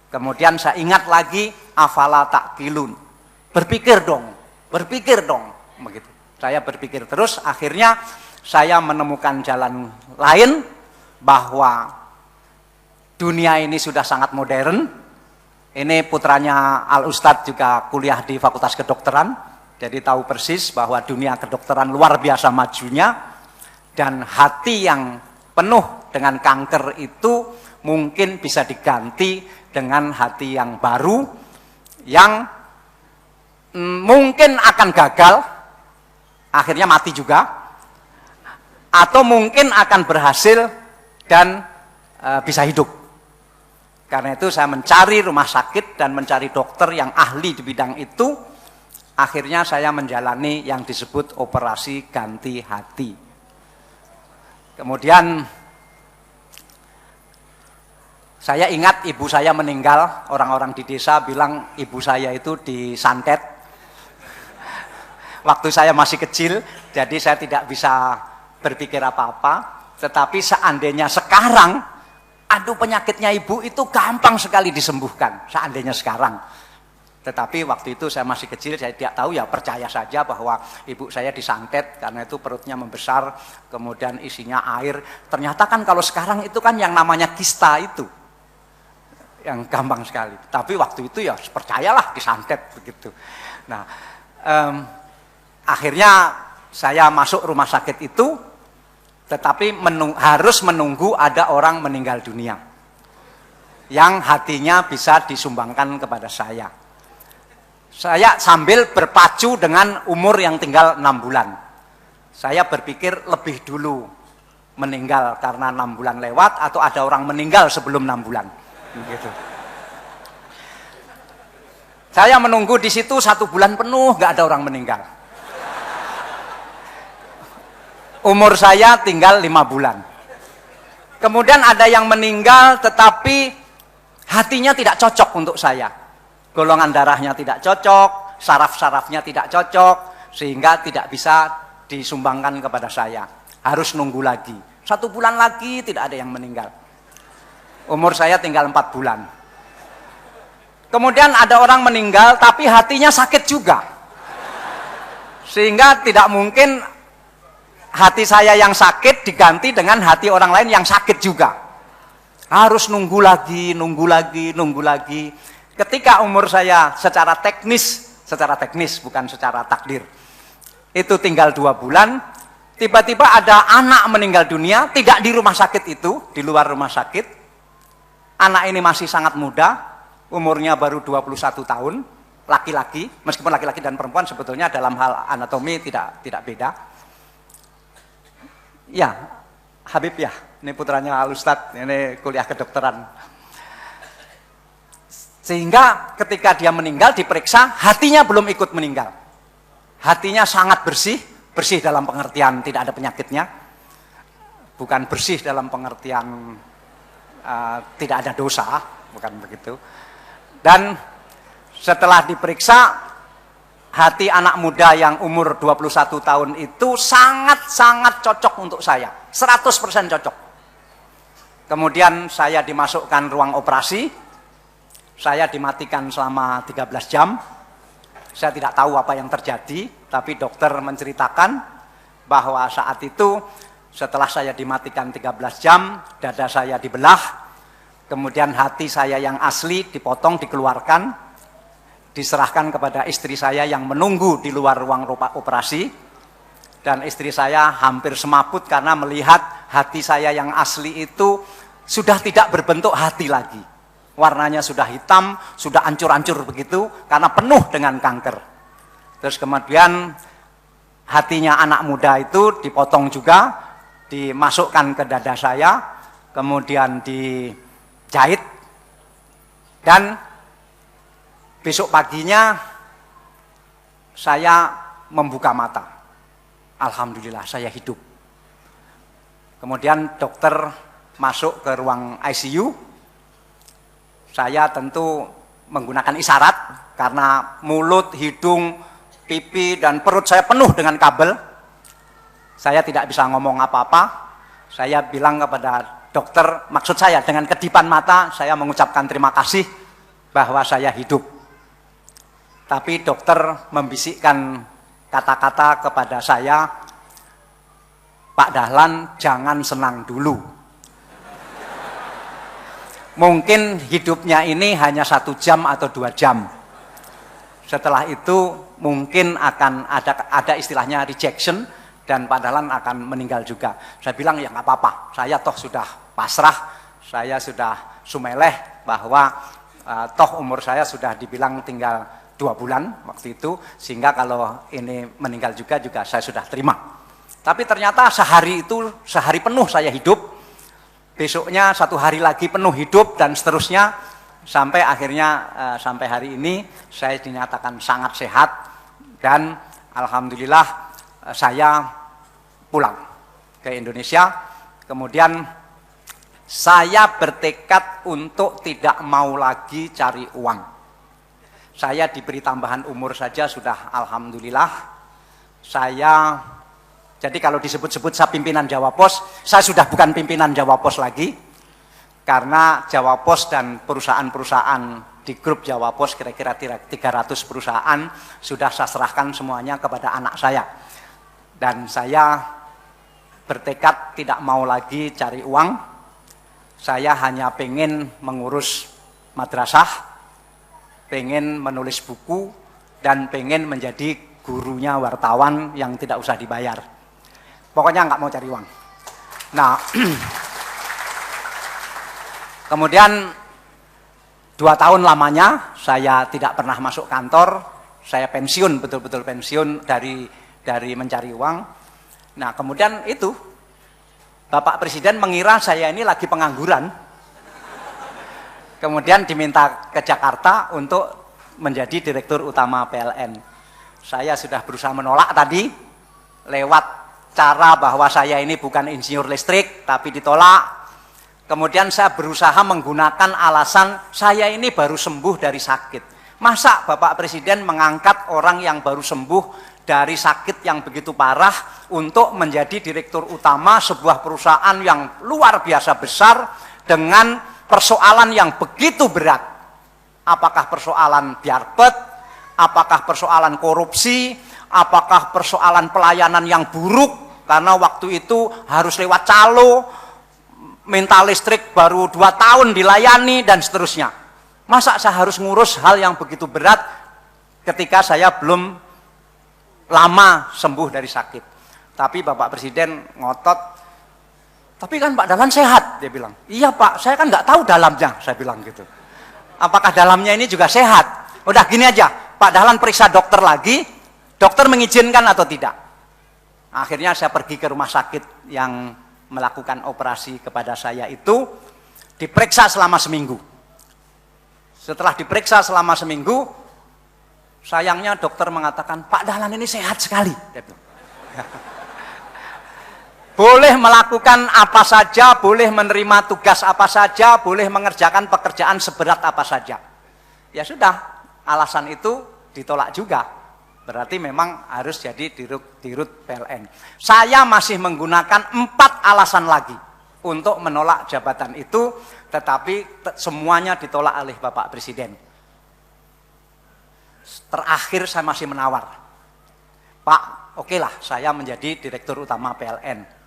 Kemudian saya ingat lagi, afala ta'qilun. Berpikir dong, begitu. Saya berpikir terus, akhirnya saya menemukan jalan lain, bahwa dunia ini sudah sangat modern. Ini putranya Al Ustadz juga kuliah di Fakultas Kedokteran, jadi tahu persis bahwa dunia kedokteran luar biasa majunya, dan hati yang penuh dengan kanker itu mungkin bisa diganti dengan hati yang baru, yang mungkin akan gagal, akhirnya mati juga, atau mungkin akan berhasil dan bisa hidup. Karena itu saya mencari rumah sakit dan mencari dokter yang ahli di bidang itu. Akhirnya saya menjalani yang disebut operasi ganti hati. Kemudian saya ingat ibu saya meninggal, orang-orang di desa bilang ibu saya itu disantet. Waktu saya masih kecil, jadi saya tidak bisa berpikir apa-apa. Tetapi seandainya sekarang, aduh penyakitnya ibu itu gampang sekali disembuhkan, seandainya sekarang. Tetapi waktu itu saya masih kecil, saya tidak tahu, ya percaya saja bahwa ibu saya disantet karena itu perutnya membesar, kemudian isinya air. Ternyata kan kalau sekarang itu kan yang namanya kista itu, yang gampang sekali. Tapi waktu itu ya percayalah disantet begitu. Nah, akhirnya saya masuk rumah sakit itu, tetapi harus menunggu ada orang meninggal dunia yang hatinya bisa disumbangkan kepada saya. Saya sambil berpacu dengan umur yang tinggal 6 bulan. Saya berpikir lebih dulu meninggal karena 6 bulan lewat, atau ada orang meninggal sebelum 6 bulan. Gitu. Saya menunggu di situ 1 bulan penuh, nggak ada orang meninggal. Umur saya tinggal 5 bulan. Kemudian ada yang meninggal tetapi hatinya tidak cocok untuk saya. Golongan darahnya tidak cocok, saraf-sarafnya tidak cocok, sehingga tidak bisa disumbangkan kepada saya. Harus nunggu lagi. 1 bulan lagi tidak ada yang meninggal. Umur saya tinggal 4 bulan. Kemudian ada orang meninggal tapi hatinya sakit juga. Sehingga tidak mungkin hati saya yang sakit diganti dengan hati orang lain yang sakit juga. Harus nunggu lagi, nunggu lagi, nunggu lagi. Ketika umur saya secara teknis bukan secara takdir, itu tinggal 2 bulan, tiba-tiba ada anak meninggal dunia, tidak di rumah sakit itu, di luar rumah sakit. Anak ini masih sangat muda, umurnya baru 21 tahun, laki-laki, meskipun laki-laki dan perempuan sebetulnya dalam hal anatomi tidak beda. Ya, Habib ya, ini putranya Al Ustadz, ini kuliah kedokteran. Sehingga ketika dia meninggal diperiksa, hatinya belum ikut meninggal. Hatinya sangat bersih, bersih dalam pengertian tidak ada penyakitnya. Bukan bersih dalam pengertian tidak ada dosa, bukan begitu. Dan setelah diperiksa, hati anak muda yang umur 21 tahun itu sangat-sangat cocok untuk saya. 100% cocok. Kemudian saya dimasukkan ruang operasi. Saya dimatikan selama 13 jam. Saya tidak tahu apa yang terjadi, tapi dokter menceritakan bahwa saat itu setelah saya dimatikan 13 jam, dada saya dibelah, kemudian hati saya yang asli dipotong, dikeluarkan, diserahkan kepada istri saya yang menunggu di luar ruang operasi. Dan istri saya hampir semaput karena melihat hati saya yang asli itu sudah tidak berbentuk hati lagi. Warnanya sudah hitam, sudah hancur-hancur begitu, karena penuh dengan kanker. Terus kemudian hatinya anak muda itu dipotong juga, dimasukkan ke dada saya, kemudian dijahit, dan besok paginya saya membuka mata. Alhamdulillah saya hidup. Kemudian dokter masuk ke ruang ICU. Saya tentu menggunakan isyarat karena mulut, hidung, pipi, dan perut saya penuh dengan kabel. Saya tidak bisa ngomong apa-apa. Saya bilang kepada dokter, maksud saya dengan kedipan mata, saya mengucapkan terima kasih bahwa saya hidup. Tapi dokter membisikkan kata-kata kepada saya, Pak Dahlan jangan senang dulu. Mungkin hidupnya ini hanya 1 jam atau 2 jam. Setelah itu mungkin akan ada istilahnya rejection dan Pak Dahlan akan meninggal juga. Saya bilang ya nggak apa-apa, saya toh sudah pasrah, saya sudah sumeleh bahwa toh umur saya sudah dibilang tinggal 2 bulan waktu itu, sehingga kalau ini meninggal juga saya sudah terima. Tapi ternyata sehari penuh saya hidup. Besoknya 1 hari lagi penuh hidup dan seterusnya sampai akhirnya sampai hari ini saya dinyatakan sangat sehat dan alhamdulillah saya pulang ke Indonesia. Kemudian saya bertekad untuk tidak mau lagi cari uang. Saya diberi tambahan umur saja sudah alhamdulillah. Jadi kalau disebut-sebut saya pimpinan Jawa Pos, saya sudah bukan pimpinan Jawa Pos lagi. Karena Jawa Pos dan perusahaan-perusahaan di grup Jawa Pos, kira-kira 300 perusahaan, sudah saya serahkan semuanya kepada anak saya. Dan saya bertekad tidak mau lagi cari uang. Saya hanya pengen mengurus madrasah, pengen menulis buku, dan pengen menjadi gurunya wartawan yang tidak usah dibayar. Pokoknya nggak mau cari uang. Nah, kemudian 2 tahun lamanya saya tidak pernah masuk kantor. Saya pensiun, betul-betul pensiun dari mencari uang. Nah, kemudian itu Bapak Presiden mengira saya ini lagi pengangguran. Kemudian diminta ke Jakarta untuk menjadi Direktur Utama PLN. Saya sudah berusaha menolak tadi lewat cara bahwa saya ini bukan insinyur listrik, tapi ditolak. Kemudian saya berusaha menggunakan alasan saya ini baru sembuh dari sakit. Masa Bapak Presiden mengangkat orang yang baru sembuh dari sakit yang begitu parah untuk menjadi direktur utama sebuah perusahaan yang luar biasa besar dengan persoalan yang begitu berat. Apakah persoalan biarpet, apakah persoalan korupsi, apakah persoalan pelayanan yang buruk, karena waktu itu harus lewat calo, minta listrik baru 2 tahun dilayani, dan seterusnya. Masa saya harus ngurus hal yang begitu berat ketika saya belum lama sembuh dari sakit. Tapi Bapak Presiden ngotot, tapi kan Pak Dahlan sehat, dia bilang. Iya Pak, saya kan nggak tahu dalamnya, saya bilang gitu. Apakah dalamnya ini juga sehat? Udah gini aja, Pak Dahlan periksa dokter lagi, dokter mengizinkan atau tidak. Akhirnya saya pergi ke rumah sakit yang melakukan operasi kepada saya itu, diperiksa selama seminggu. Setelah diperiksa selama seminggu, sayangnya dokter mengatakan, Pak Dahlan ini sehat sekali. Boleh melakukan apa saja, boleh menerima tugas apa saja, boleh mengerjakan pekerjaan seberat apa saja. Ya sudah, alasan itu ditolak juga. Berarti memang harus jadi dirut PLN. Saya masih menggunakan 4 alasan lagi untuk menolak jabatan itu, tetapi semuanya ditolak oleh Bapak Presiden. Terakhir saya masih menawar, Pak, oke lah saya menjadi Direktur Utama PLN.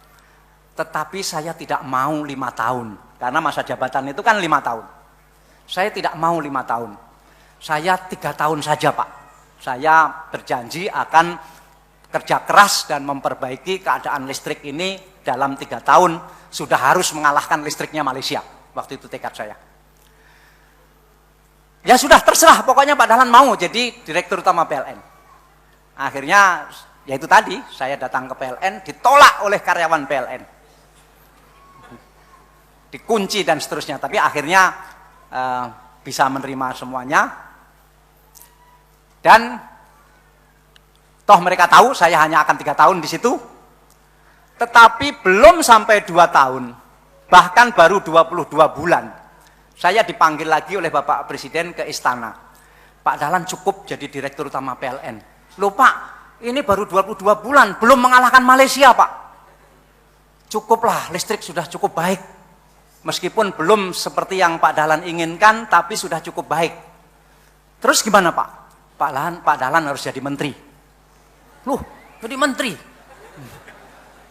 Tetapi saya tidak mau 5 tahun, karena masa jabatan itu kan 5 tahun. Saya tidak mau 5 tahun, saya 3 tahun saja Pak. Saya berjanji akan kerja keras dan memperbaiki keadaan listrik ini dalam 3 tahun, sudah harus mengalahkan listriknya Malaysia. Waktu itu tekad saya. Ya sudah terserah, pokoknya Pak Dahlan mau jadi Direktur Utama PLN. Akhirnya, ya itu tadi, saya datang ke PLN, ditolak oleh karyawan PLN. Dikunci dan seterusnya, tapi akhirnya bisa menerima semuanya. Dan toh mereka tahu saya hanya akan 3 tahun di situ. Tetapi belum sampai 2 tahun, bahkan baru 22 bulan, saya dipanggil lagi oleh Bapak Presiden ke istana. Pak Dahlan cukup jadi Direktur Utama PLN. Loh Pak, ini baru 22 bulan, belum mengalahkan Malaysia Pak. Cukuplah, listrik sudah cukup baik. Meskipun belum seperti yang Pak Dahlan inginkan, tapi sudah cukup baik. Terus gimana Pak? Pak Dahlan harus jadi menteri. Loh, jadi menteri?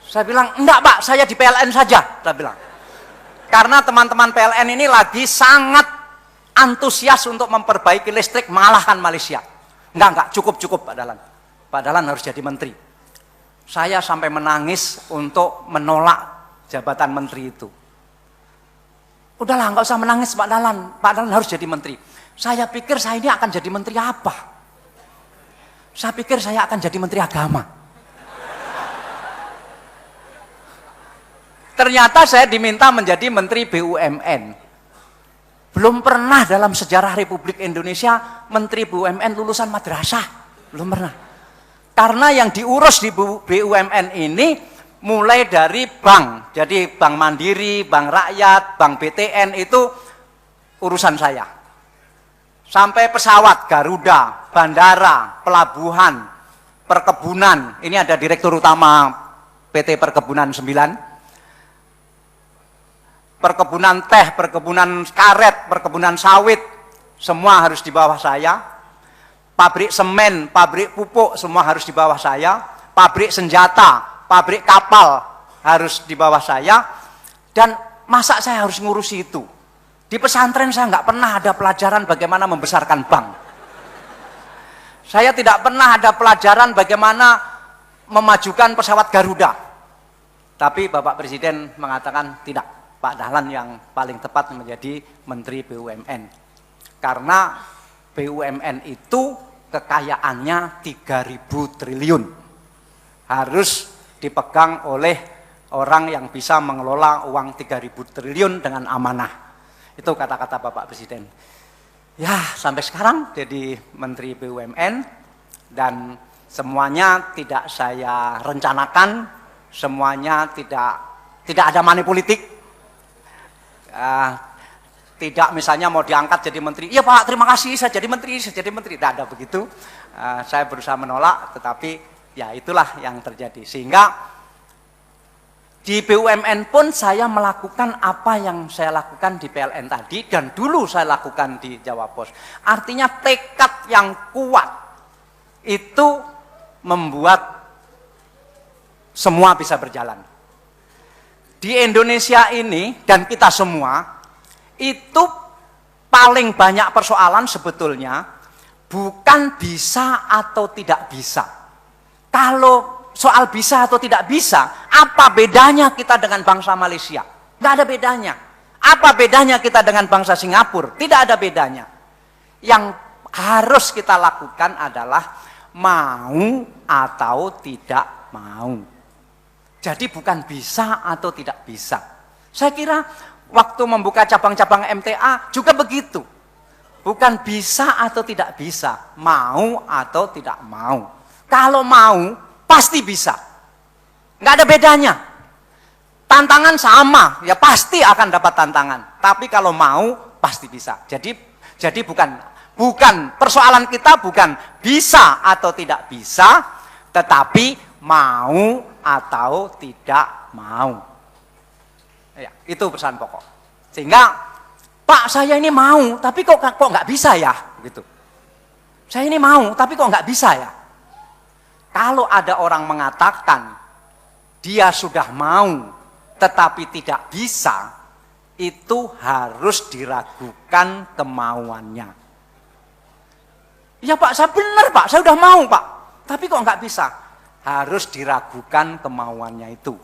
Saya bilang, enggak Pak, saya di PLN saja. Saya bilang. Karena teman-teman PLN ini lagi sangat antusias untuk memperbaiki listrik, mengalahkan Malaysia. Enggak, cukup Pak Dahlan. Pak Dahlan harus jadi menteri. Saya sampai menangis untuk menolak jabatan menteri itu. Udahlah, enggak usah menangis Pak Dahlan. Pak Dahlan harus jadi menteri. Saya pikir saya ini akan jadi menteri apa? Saya pikir saya akan jadi menteri agama. Ternyata saya diminta menjadi menteri BUMN. Belum pernah dalam sejarah Republik Indonesia menteri BUMN lulusan madrasah. Belum pernah. Karena yang diurus di BUMN ini mulai dari bank. Jadi Bank Mandiri, Bank Rakyat, Bank BTN itu urusan saya. Sampai pesawat, Garuda, bandara, pelabuhan, perkebunan. Ini ada Direktur Utama PT Perkebunan 9. Perkebunan teh, perkebunan karet, perkebunan sawit, semua harus di bawah saya. Pabrik semen, pabrik pupuk, semua harus di bawah saya. Pabrik senjata, pabrik kapal harus di bawah saya. Dan masa saya harus ngurusi itu? Di pesantren saya nggak pernah ada pelajaran bagaimana membesarkan bank. Saya tidak pernah ada pelajaran bagaimana memajukan pesawat Garuda. Tapi Bapak Presiden mengatakan tidak, Pak Dahlan yang paling tepat menjadi Menteri BUMN. Karena BUMN itu kekayaannya 3.000 triliun. Harus dipegang oleh orang yang bisa mengelola uang 3.000 triliun dengan amanah. Itu kata-kata Bapak Presiden. Ya, sampai sekarang jadi Menteri BUMN dan semuanya tidak saya rencanakan, semuanya tidak ada money politik. Tidak misalnya mau diangkat jadi menteri, iya Pak terima kasih saya jadi menteri, tidak ada begitu. Saya berusaha menolak, tetapi ya itulah yang terjadi. Sehingga di BUMN pun saya melakukan apa yang saya lakukan di PLN tadi dan dulu saya lakukan di Jawa Pos. Artinya tekad yang kuat itu membuat semua bisa berjalan. Di Indonesia ini dan kita semua itu paling banyak persoalan sebetulnya bukan bisa atau tidak bisa. Kalau soal bisa atau tidak bisa, apa bedanya kita dengan bangsa Malaysia? Nggak ada bedanya. Apa bedanya kita dengan bangsa Singapura? Tidak ada bedanya. Yang harus kita lakukan adalah mau atau tidak mau. Jadi bukan bisa atau tidak bisa. Saya kira waktu membuka cabang-cabang MTA juga begitu. Bukan bisa atau tidak bisa, mau atau tidak mau. Kalau mau, pasti bisa. Nggak ada bedanya. Tantangan sama, ya pasti akan dapat tantangan. Tapi kalau mau, pasti bisa. Jadi bukan persoalan kita bukan bisa atau tidak bisa, tetapi mau atau tidak mau. Ya, itu pesan pokok. Sehingga, Pak, saya ini mau, tapi kok nggak bisa ya, gitu. Saya ini mau, tapi kok nggak bisa ya. Kalau ada orang mengatakan dia sudah mau, tetapi tidak bisa, itu harus diragukan kemauannya. Ya Pak, saya benar Pak, saya udah mau Pak, tapi kok nggak bisa? Harus diragukan kemauannya itu.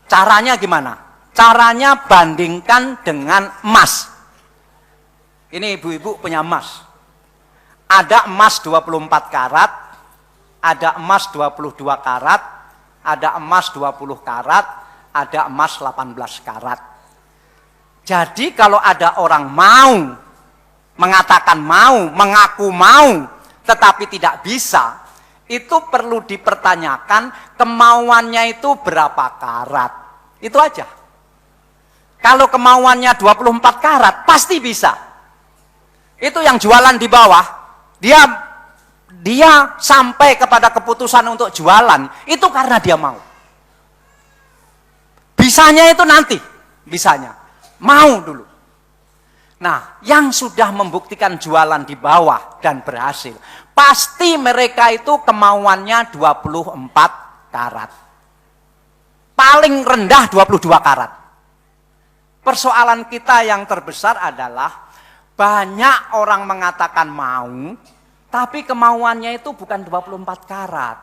Caranya gimana? Caranya bandingkan dengan emas. Ini ibu-ibu punya emas. Ada emas 24 karat, ada emas 22 karat, ada emas 20 karat, ada emas 18 karat. Jadi kalau ada orang mau, mengatakan mau, mengaku mau, tetapi tidak bisa, itu perlu dipertanyakan kemauannya itu berapa karat. Itu aja. Kalau kemauannya 24 karat, pasti bisa. Itu yang jualan di bawah, dia sampai kepada keputusan untuk jualan, itu karena dia mau. Bisanya itu nanti, bisanya. Mau dulu. Nah, yang sudah membuktikan jualan di bawah dan berhasil, pasti mereka itu kemauannya 24 karat. Paling rendah 22 karat. Persoalan kita yang terbesar adalah banyak orang mengatakan mau, tapi kemauannya itu bukan 24 karat.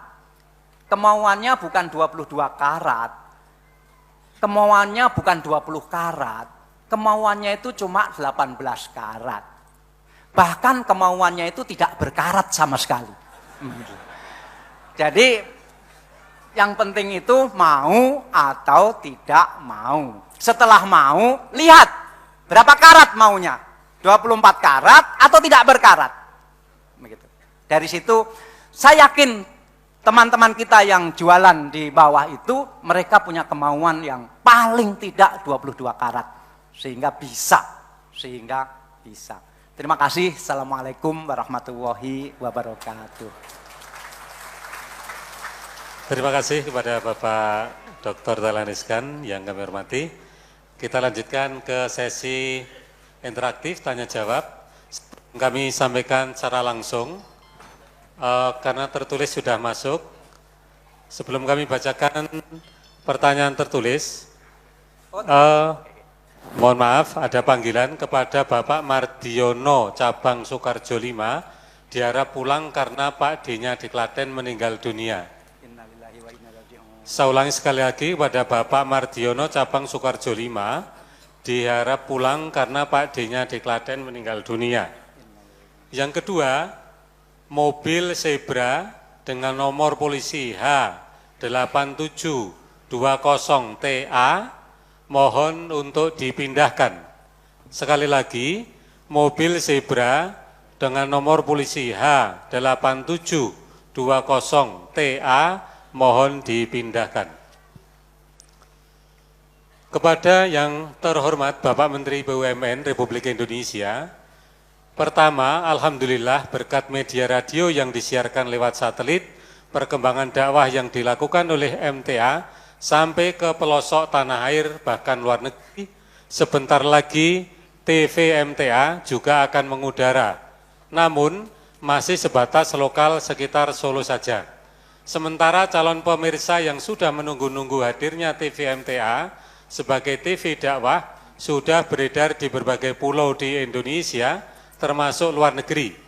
Kemauannya bukan 22 karat. Kemauannya bukan 20 karat. Kemauannya itu cuma 18 karat. Bahkan kemauannya itu tidak berkarat sama sekali. Jadi yang penting itu mau atau tidak mau. Setelah mau, lihat berapa karat maunya. 24 karat atau tidak berkarat. Begitu. Dari situ saya yakin teman-teman kita yang jualan di bawah itu mereka punya kemauan yang paling tidak 22 karat. Sehingga bisa. Terima kasih. Assalamualaikum warahmatullahi wabarakatuh.
Terima kasih kepada Bapak Dr. Dahlan Iskan yang kami hormati. Kita lanjutkan ke sesi interaktif tanya jawab. Kami sampaikan secara langsung karena tertulis sudah masuk. Sebelum kami bacakan pertanyaan tertulis, mohon maaf ada panggilan kepada Bapak Mardiono cabang Sukarjo 5 diharap pulang karena Pak D-nya di Klaten meninggal dunia. Saya ulangi sekali lagi kepada Bapak Mardiono cabang Sukarjo 5 diharap pulang karena Pak D-nya di Klaten meninggal dunia. Yang kedua, mobil Zebra dengan nomor polisi H8720TA mohon untuk dipindahkan. Sekali lagi, mobil Zebra dengan nomor polisi H8720TA mohon dipindahkan. Kepada yang terhormat Bapak Menteri BUMN Republik Indonesia, pertama, alhamdulillah berkat media radio yang disiarkan lewat satelit, perkembangan dakwah yang dilakukan oleh MTA sampai ke pelosok tanah air bahkan luar negeri, sebentar lagi TV MTA juga akan mengudara. Namun, masih sebatas lokal sekitar Solo saja. Sementara calon pemirsa yang sudah menunggu-nunggu hadirnya TV MTA sebagai TV dakwah sudah beredar di berbagai pulau di Indonesia, termasuk luar negeri.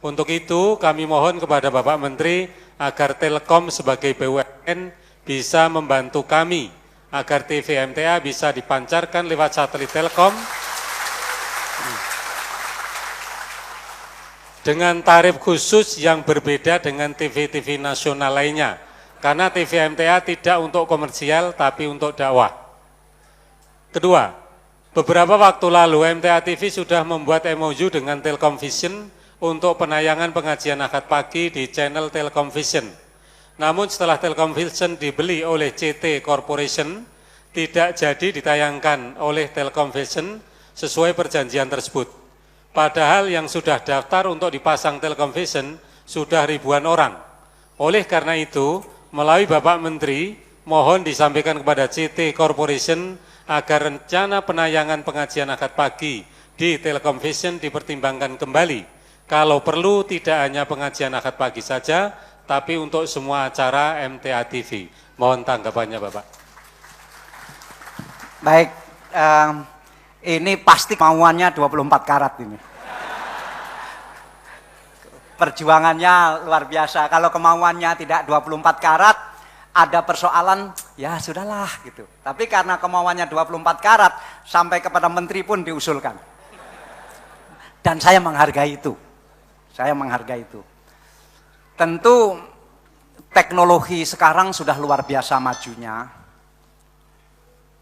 Untuk itu kami mohon kepada Bapak Menteri agar Telkom sebagai BUMN bisa membantu kami agar TV MTA bisa dipancarkan lewat satelit Telkom dengan tarif khusus yang berbeda dengan TV-TV nasional lainnya. Karena TV MTA tidak untuk komersial tapi untuk dakwah. Kedua, beberapa waktu lalu MTA TV sudah membuat MOU dengan Telkom Vision untuk penayangan pengajian akad pagi di channel Telkom Vision. Namun setelah Telkom Vision dibeli oleh CT Corporation, tidak jadi ditayangkan oleh Telkom Vision sesuai perjanjian tersebut. Padahal yang sudah daftar untuk dipasang Telkom Vision sudah ribuan orang. Oleh karena itu, melalui Bapak Menteri, mohon disampaikan kepada CT Corporation agar rencana penayangan pengajian akad pagi di Telkom Vision dipertimbangkan kembali. Kalau perlu tidak hanya pengajian akad pagi saja, tapi untuk semua acara MTA TV. Mohon tanggapannya Bapak.
Baik, ini pasti mauannya 24 karat ini. Perjuangannya luar biasa. Kalau kemauannya tidak 24 karat, ada persoalan, ya sudahlah gitu. Tapi karena kemauannya 24 karat, sampai kepada menteri pun diusulkan. Dan saya menghargai itu. Saya menghargai itu. Tentu teknologi sekarang sudah luar biasa majunya.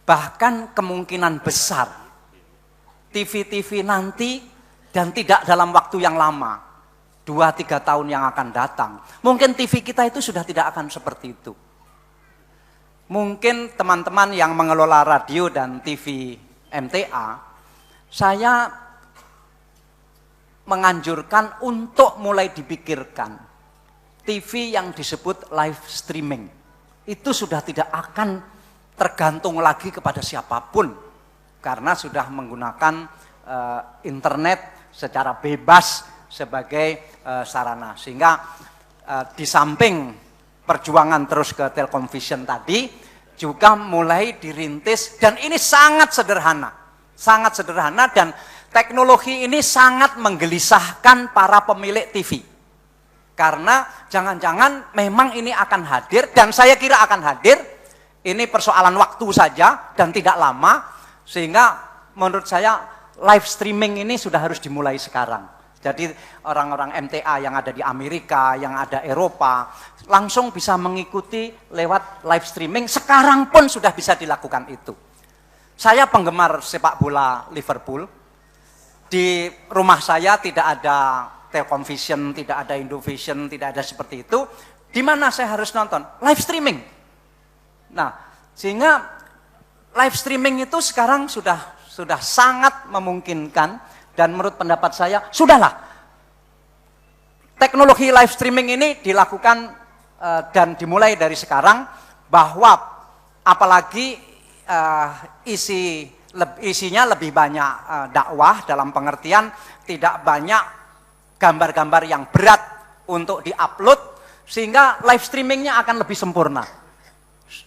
Bahkan kemungkinan besar TV-TV nanti dan tidak dalam waktu yang lama, 2-3 tahun yang akan datang, mungkin TV kita itu sudah tidak akan seperti itu. Mungkin teman-teman yang mengelola radio dan TV MTA, saya menganjurkan untuk mulai dipikirkan TV yang disebut live streaming. Itu sudah tidak akan tergantung lagi kepada siapapun, karena sudah menggunakan internet secara bebas sebagai sarana. Sehingga di samping perjuangan terus ke Telkom Vision tadi, juga mulai dirintis, dan ini sangat sederhana dan teknologi ini sangat menggelisahkan para pemilik TV. Karena jangan-jangan memang ini akan hadir, dan saya kira akan hadir, ini persoalan waktu saja dan tidak lama, sehingga menurut saya live streaming ini sudah harus dimulai sekarang. Jadi orang-orang MTA yang ada di Amerika, yang ada Eropa, langsung bisa mengikuti lewat live streaming, sekarang pun sudah bisa dilakukan itu. Saya penggemar sepak bola Liverpool. Di rumah saya tidak ada Telkom Vision, tidak ada Indovision, tidak ada seperti itu. Di mana saya harus nonton? Live streaming. Nah, sehingga live streaming itu sekarang sudah sangat memungkinkan, dan menurut pendapat saya, sudahlah. Teknologi live streaming ini dilakukan dan dimulai dari sekarang, bahwa apalagi isinya lebih banyak dakwah, dalam pengertian tidak banyak gambar-gambar yang berat untuk diupload, sehingga live streamingnya akan lebih sempurna.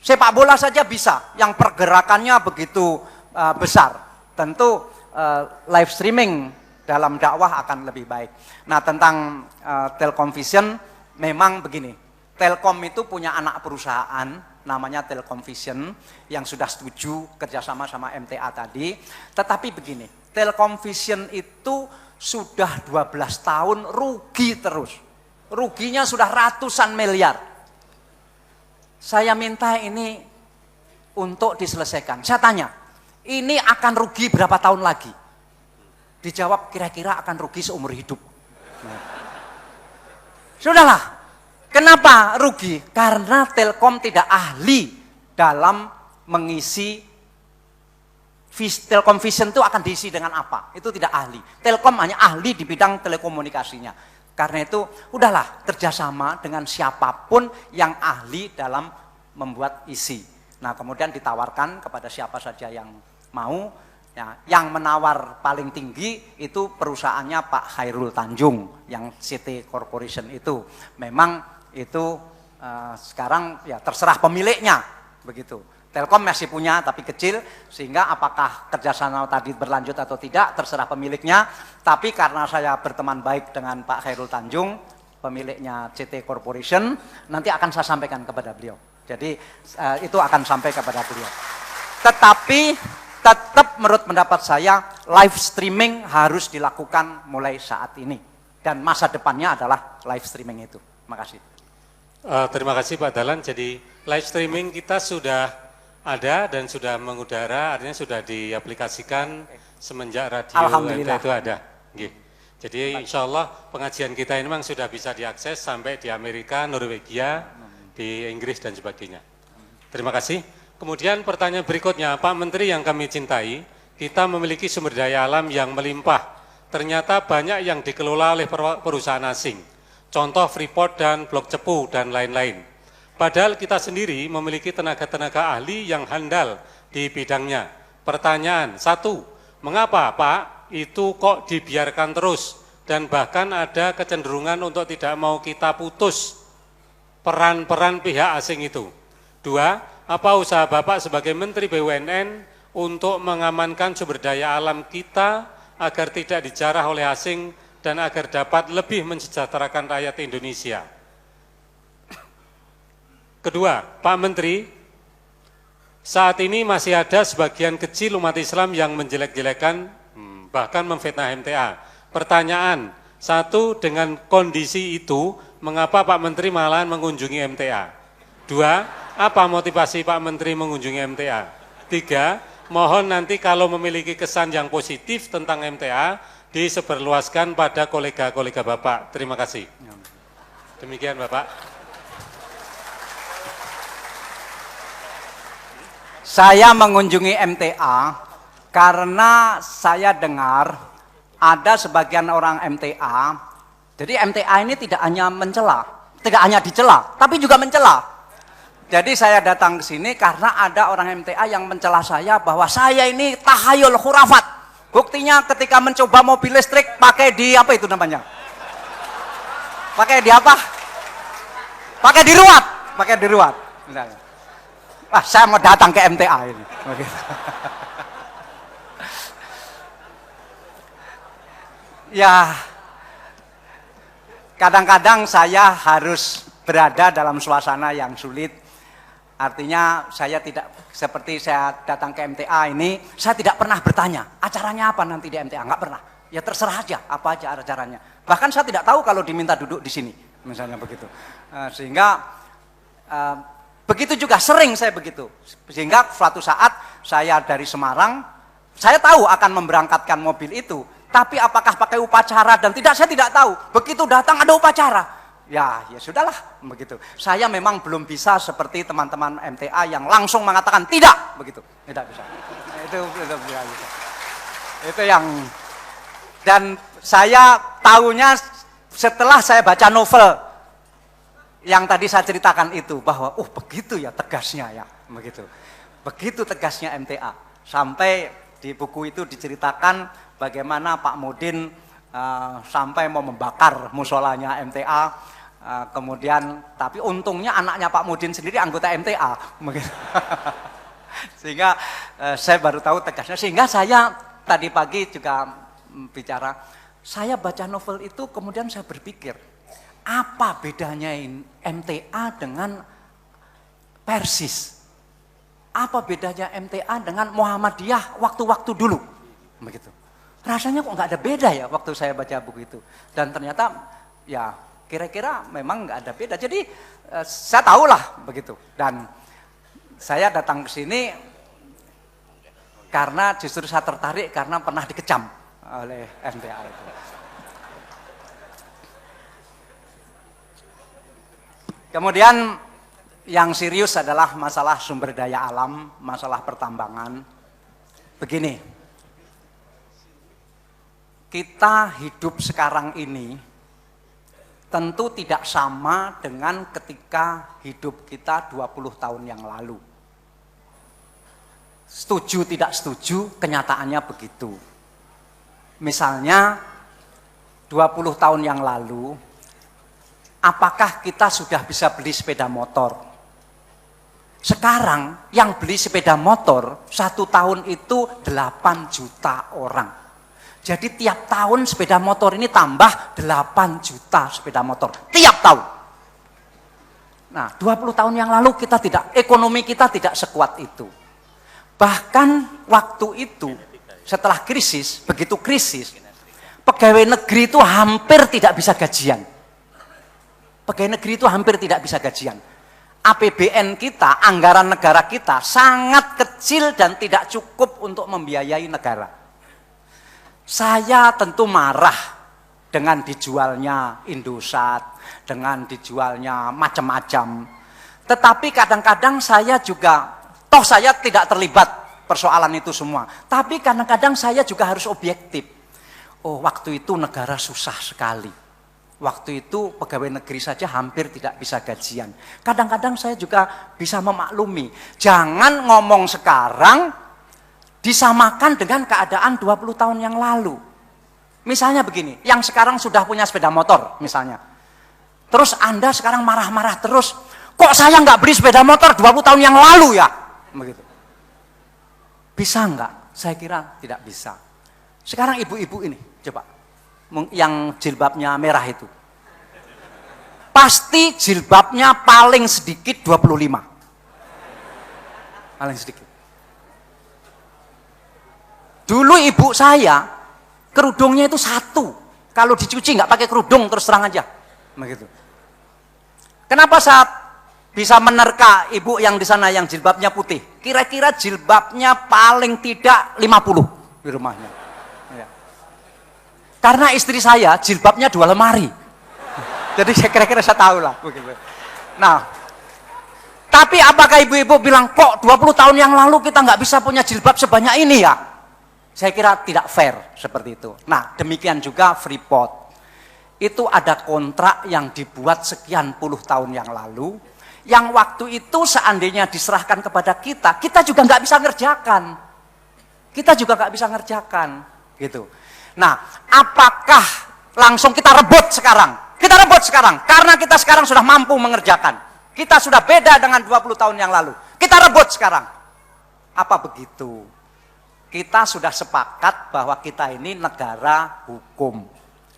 Sepak bola saja bisa, yang pergerakannya begitu besar. Tentu live streaming dalam dakwah akan lebih baik. Nah, tentang Telkom Vision, memang begini, Telkom itu punya anak perusahaan namanya Telkom Vision yang sudah setuju kerjasama sama MTA tadi. Tetapi begini, Telkom Vision itu sudah 12 tahun rugi terus. Ruginya sudah ratusan miliar. Saya minta ini untuk diselesaikan. Saya tanya, ini akan rugi berapa tahun lagi? Dijawab, kira-kira akan rugi seumur hidup. Nah. Sudahlah. Kenapa rugi? Karena Telkom tidak ahli dalam mengisi. Telkom Vision itu akan diisi dengan apa? Itu tidak ahli. Telkom hanya ahli di bidang telekomunikasinya. Karena itu, udahlah, kerjasama dengan siapapun yang ahli dalam membuat isi. Nah, kemudian ditawarkan kepada siapa saja yang mau. Ya, yang menawar paling tinggi itu perusahaannya Pak Khairul Tanjung, yang CT Corporation itu. Memang itu sekarang ya terserah pemiliknya, begitu. Telkom masih punya tapi kecil, sehingga apakah kerjasama tadi berlanjut atau tidak terserah pemiliknya. Tapi karena saya berteman baik dengan Pak Khairul Tanjung, pemiliknya CT Corporation, nanti akan saya sampaikan kepada beliau. Jadi itu akan sampai kepada beliau. Tetapi tetap menurut pendapat saya live streaming harus dilakukan mulai saat ini. Dan masa depannya adalah live streaming itu. Terima kasih.
Terima kasih Pak Dahlan. Jadi live streaming kita sudah ada dan sudah mengudara, artinya sudah diaplikasikan semenjak radio
Alhamdulillah.
MTA itu ada. Nggih. Jadi insya Allah pengajian kita ini memang sudah bisa diakses sampai di Amerika, Norwegia, di Inggris dan sebagainya. Terima kasih. Kemudian pertanyaan berikutnya, Pak Menteri yang kami cintai, kita memiliki sumber daya alam yang melimpah. Ternyata banyak yang dikelola oleh perusahaan asing. Contoh Freeport dan Blok Cepu dan lain-lain. Padahal kita sendiri memiliki tenaga-tenaga ahli yang handal di bidangnya. Pertanyaan, satu, mengapa Pak itu kok dibiarkan terus? Dan bahkan ada kecenderungan untuk tidak mau kita putus peran-peran pihak asing itu. Dua, apa usaha Bapak sebagai Menteri BUMN untuk mengamankan sumber daya alam kita agar tidak dijarah oleh asing dan agar dapat lebih mensejahterakan rakyat Indonesia? Kedua, Pak Menteri, saat ini masih ada sebagian kecil umat Islam yang menjelek-jelekan, bahkan memfitnah MTA. Pertanyaan, satu, dengan kondisi itu, mengapa Pak Menteri malahan mengunjungi MTA? Dua, apa motivasi Pak Menteri mengunjungi MTA? Tiga, mohon nanti kalau memiliki kesan yang positif tentang MTA, disebarluaskan pada kolega-kolega Bapak. Terima kasih. Demikian Bapak.
Saya mengunjungi MTA karena saya dengar ada sebagian orang MTA, jadi MTA ini tidak hanya mencela, tidak hanya dicela, tapi juga mencela. Jadi saya datang ke sini karena ada orang MTA yang mencela saya bahwa saya ini tahayul khurafat. Buktinya ketika mencoba mobil listrik pakai di apa itu namanya? Pakai di apa? Pakai di ruat, pakai di ruat. Misalnya. Wah, saya mau datang ke MTA ini. Ya, kadang-kadang saya harus berada dalam suasana yang sulit. Artinya saya tidak, seperti saya datang ke MTA ini, saya tidak pernah bertanya, acaranya apa nanti di MTA, nggak pernah. Ya terserah aja, apa aja acaranya. Bahkan saya tidak tahu kalau diminta duduk di sini, misalnya begitu. Sehingga begitu juga sering saya begitu. Sehingga suatu saat saya dari Semarang, saya tahu akan memberangkatkan mobil itu. Tapi apakah pakai upacara dan tidak, saya tidak tahu. Begitu datang ada upacara. Ya sudahlah begitu. Saya memang belum bisa seperti teman-teman MTA yang langsung mengatakan tidak begitu. Tidak bisa. Itu bisa. Itu yang, dan saya tahunya setelah saya baca novel yang tadi saya ceritakan itu, bahwa begitu ya tegasnya ya begitu. Begitu tegasnya MTA. Sampai di buku itu diceritakan bagaimana Pak Mudin sampai mau membakar musolanya MTA. Kemudian, tapi untungnya anaknya Pak Mudin sendiri anggota MTA. Sehingga saya baru tahu tegasnya. Sehingga saya tadi pagi juga bicara, saya baca novel itu kemudian saya berpikir, apa bedanya MTA dengan Persis? Apa bedanya MTA dengan Muhammadiyah waktu-waktu dulu? Begitu. Rasanya kok nggak ada beda ya waktu saya baca buku itu. Dan ternyata ya kira-kira memang nggak ada beda. Jadi saya tahulah begitu. Dan saya datang ke sini karena justru saya tertarik karena pernah dikecam oleh MTA itu. Kemudian yang serius adalah masalah sumber daya alam, masalah pertambangan. Begini, kita hidup sekarang ini tentu tidak sama dengan ketika hidup kita 20 tahun yang lalu. Setuju tidak setuju, kenyataannya begitu. Misalnya 20 tahun yang lalu, apakah kita sudah bisa beli sepeda motor? Sekarang yang beli sepeda motor 1 tahun itu 8 juta orang. Jadi tiap tahun sepeda motor ini tambah 8 juta sepeda motor. Tiap tahun. Nah, 20 tahun yang lalu ekonomi kita tidak sekuat itu. Bahkan waktu itu, setelah krisis, begitu krisis, pegawai negeri itu hampir tidak bisa gajian. Pegawai negeri itu hampir tidak bisa gajian. APBN kita, anggaran negara kita sangat kecil dan tidak cukup untuk membiayai negara. Saya tentu marah dengan dijualnya Indosat, dengan dijualnya macam-macam. Tetapi kadang-kadang saya juga, toh saya tidak terlibat persoalan itu semua. Tapi kadang-kadang saya juga harus objektif. Oh, waktu itu negara susah sekali. Waktu itu pegawai negeri saja hampir tidak bisa gajian. Kadang-kadang saya juga bisa memaklumi. Jangan ngomong sekarang disamakan dengan keadaan 20 tahun yang lalu. Misalnya begini, yang sekarang sudah punya sepeda motor misalnya. Terus Anda sekarang marah-marah terus, kok saya nggak beli sepeda motor 20 tahun yang lalu ya? Begitu. Bisa nggak? Saya kira tidak bisa. Sekarang ibu-ibu ini, coba. Yang jilbabnya merah itu. Pasti jilbabnya paling sedikit 25. Paling sedikit. Dulu ibu saya, kerudungnya itu satu. Kalau dicuci nggak pakai kerudung terus terang aja. Begitu. Kenapa saya bisa menerka ibu yang di sana yang jilbabnya putih? Kira-kira jilbabnya paling tidak 50 di rumahnya. Ya. Karena istri saya jilbabnya 2 lemari. Jadi saya kira-kira saya tahu lah. Begitu. Nah, tapi apakah ibu-ibu bilang, kok 20 tahun yang lalu kita nggak bisa punya jilbab sebanyak ini ya? Saya kira tidak fair seperti itu. Nah, demikian juga Freeport. Itu ada kontrak yang dibuat sekian puluh tahun yang lalu, yang waktu itu seandainya diserahkan kepada kita, kita juga nggak bisa ngerjakan. Kita juga nggak bisa ngerjakan, gitu. Nah, apakah langsung kita rebut sekarang? Kita rebut sekarang, karena kita sekarang sudah mampu mengerjakan. Kita sudah beda dengan 20 tahun yang lalu. Kita rebut sekarang. Apa begitu? Kita sudah sepakat bahwa kita ini negara hukum.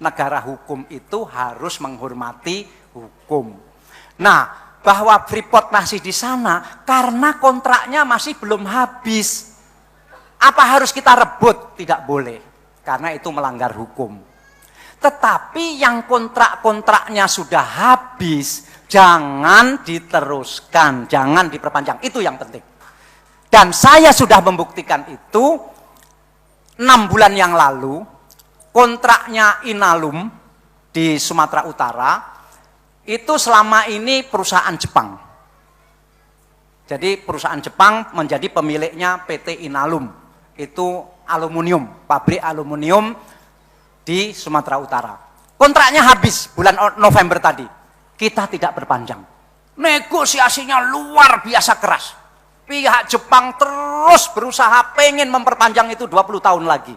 Negara hukum itu harus menghormati hukum. Nah, bahwa Freeport masih di sana karena kontraknya masih belum habis. Apa harus kita rebut? Tidak boleh, karena itu melanggar hukum. Tetapi yang kontrak-kontraknya sudah habis, jangan diteruskan, jangan diperpanjang. Itu yang penting. Dan saya sudah membuktikan itu 6 bulan yang lalu, kontraknya Inalum di Sumatera Utara, itu selama ini perusahaan Jepang. Jadi perusahaan Jepang menjadi pemiliknya PT Inalum. Itu aluminium, pabrik aluminium di Sumatera Utara. Kontraknya habis bulan November tadi. Kita tidak berpanjang. Negosiasinya luar biasa keras. Pihak Jepang terus berusaha pengen memperpanjang itu 20 tahun lagi.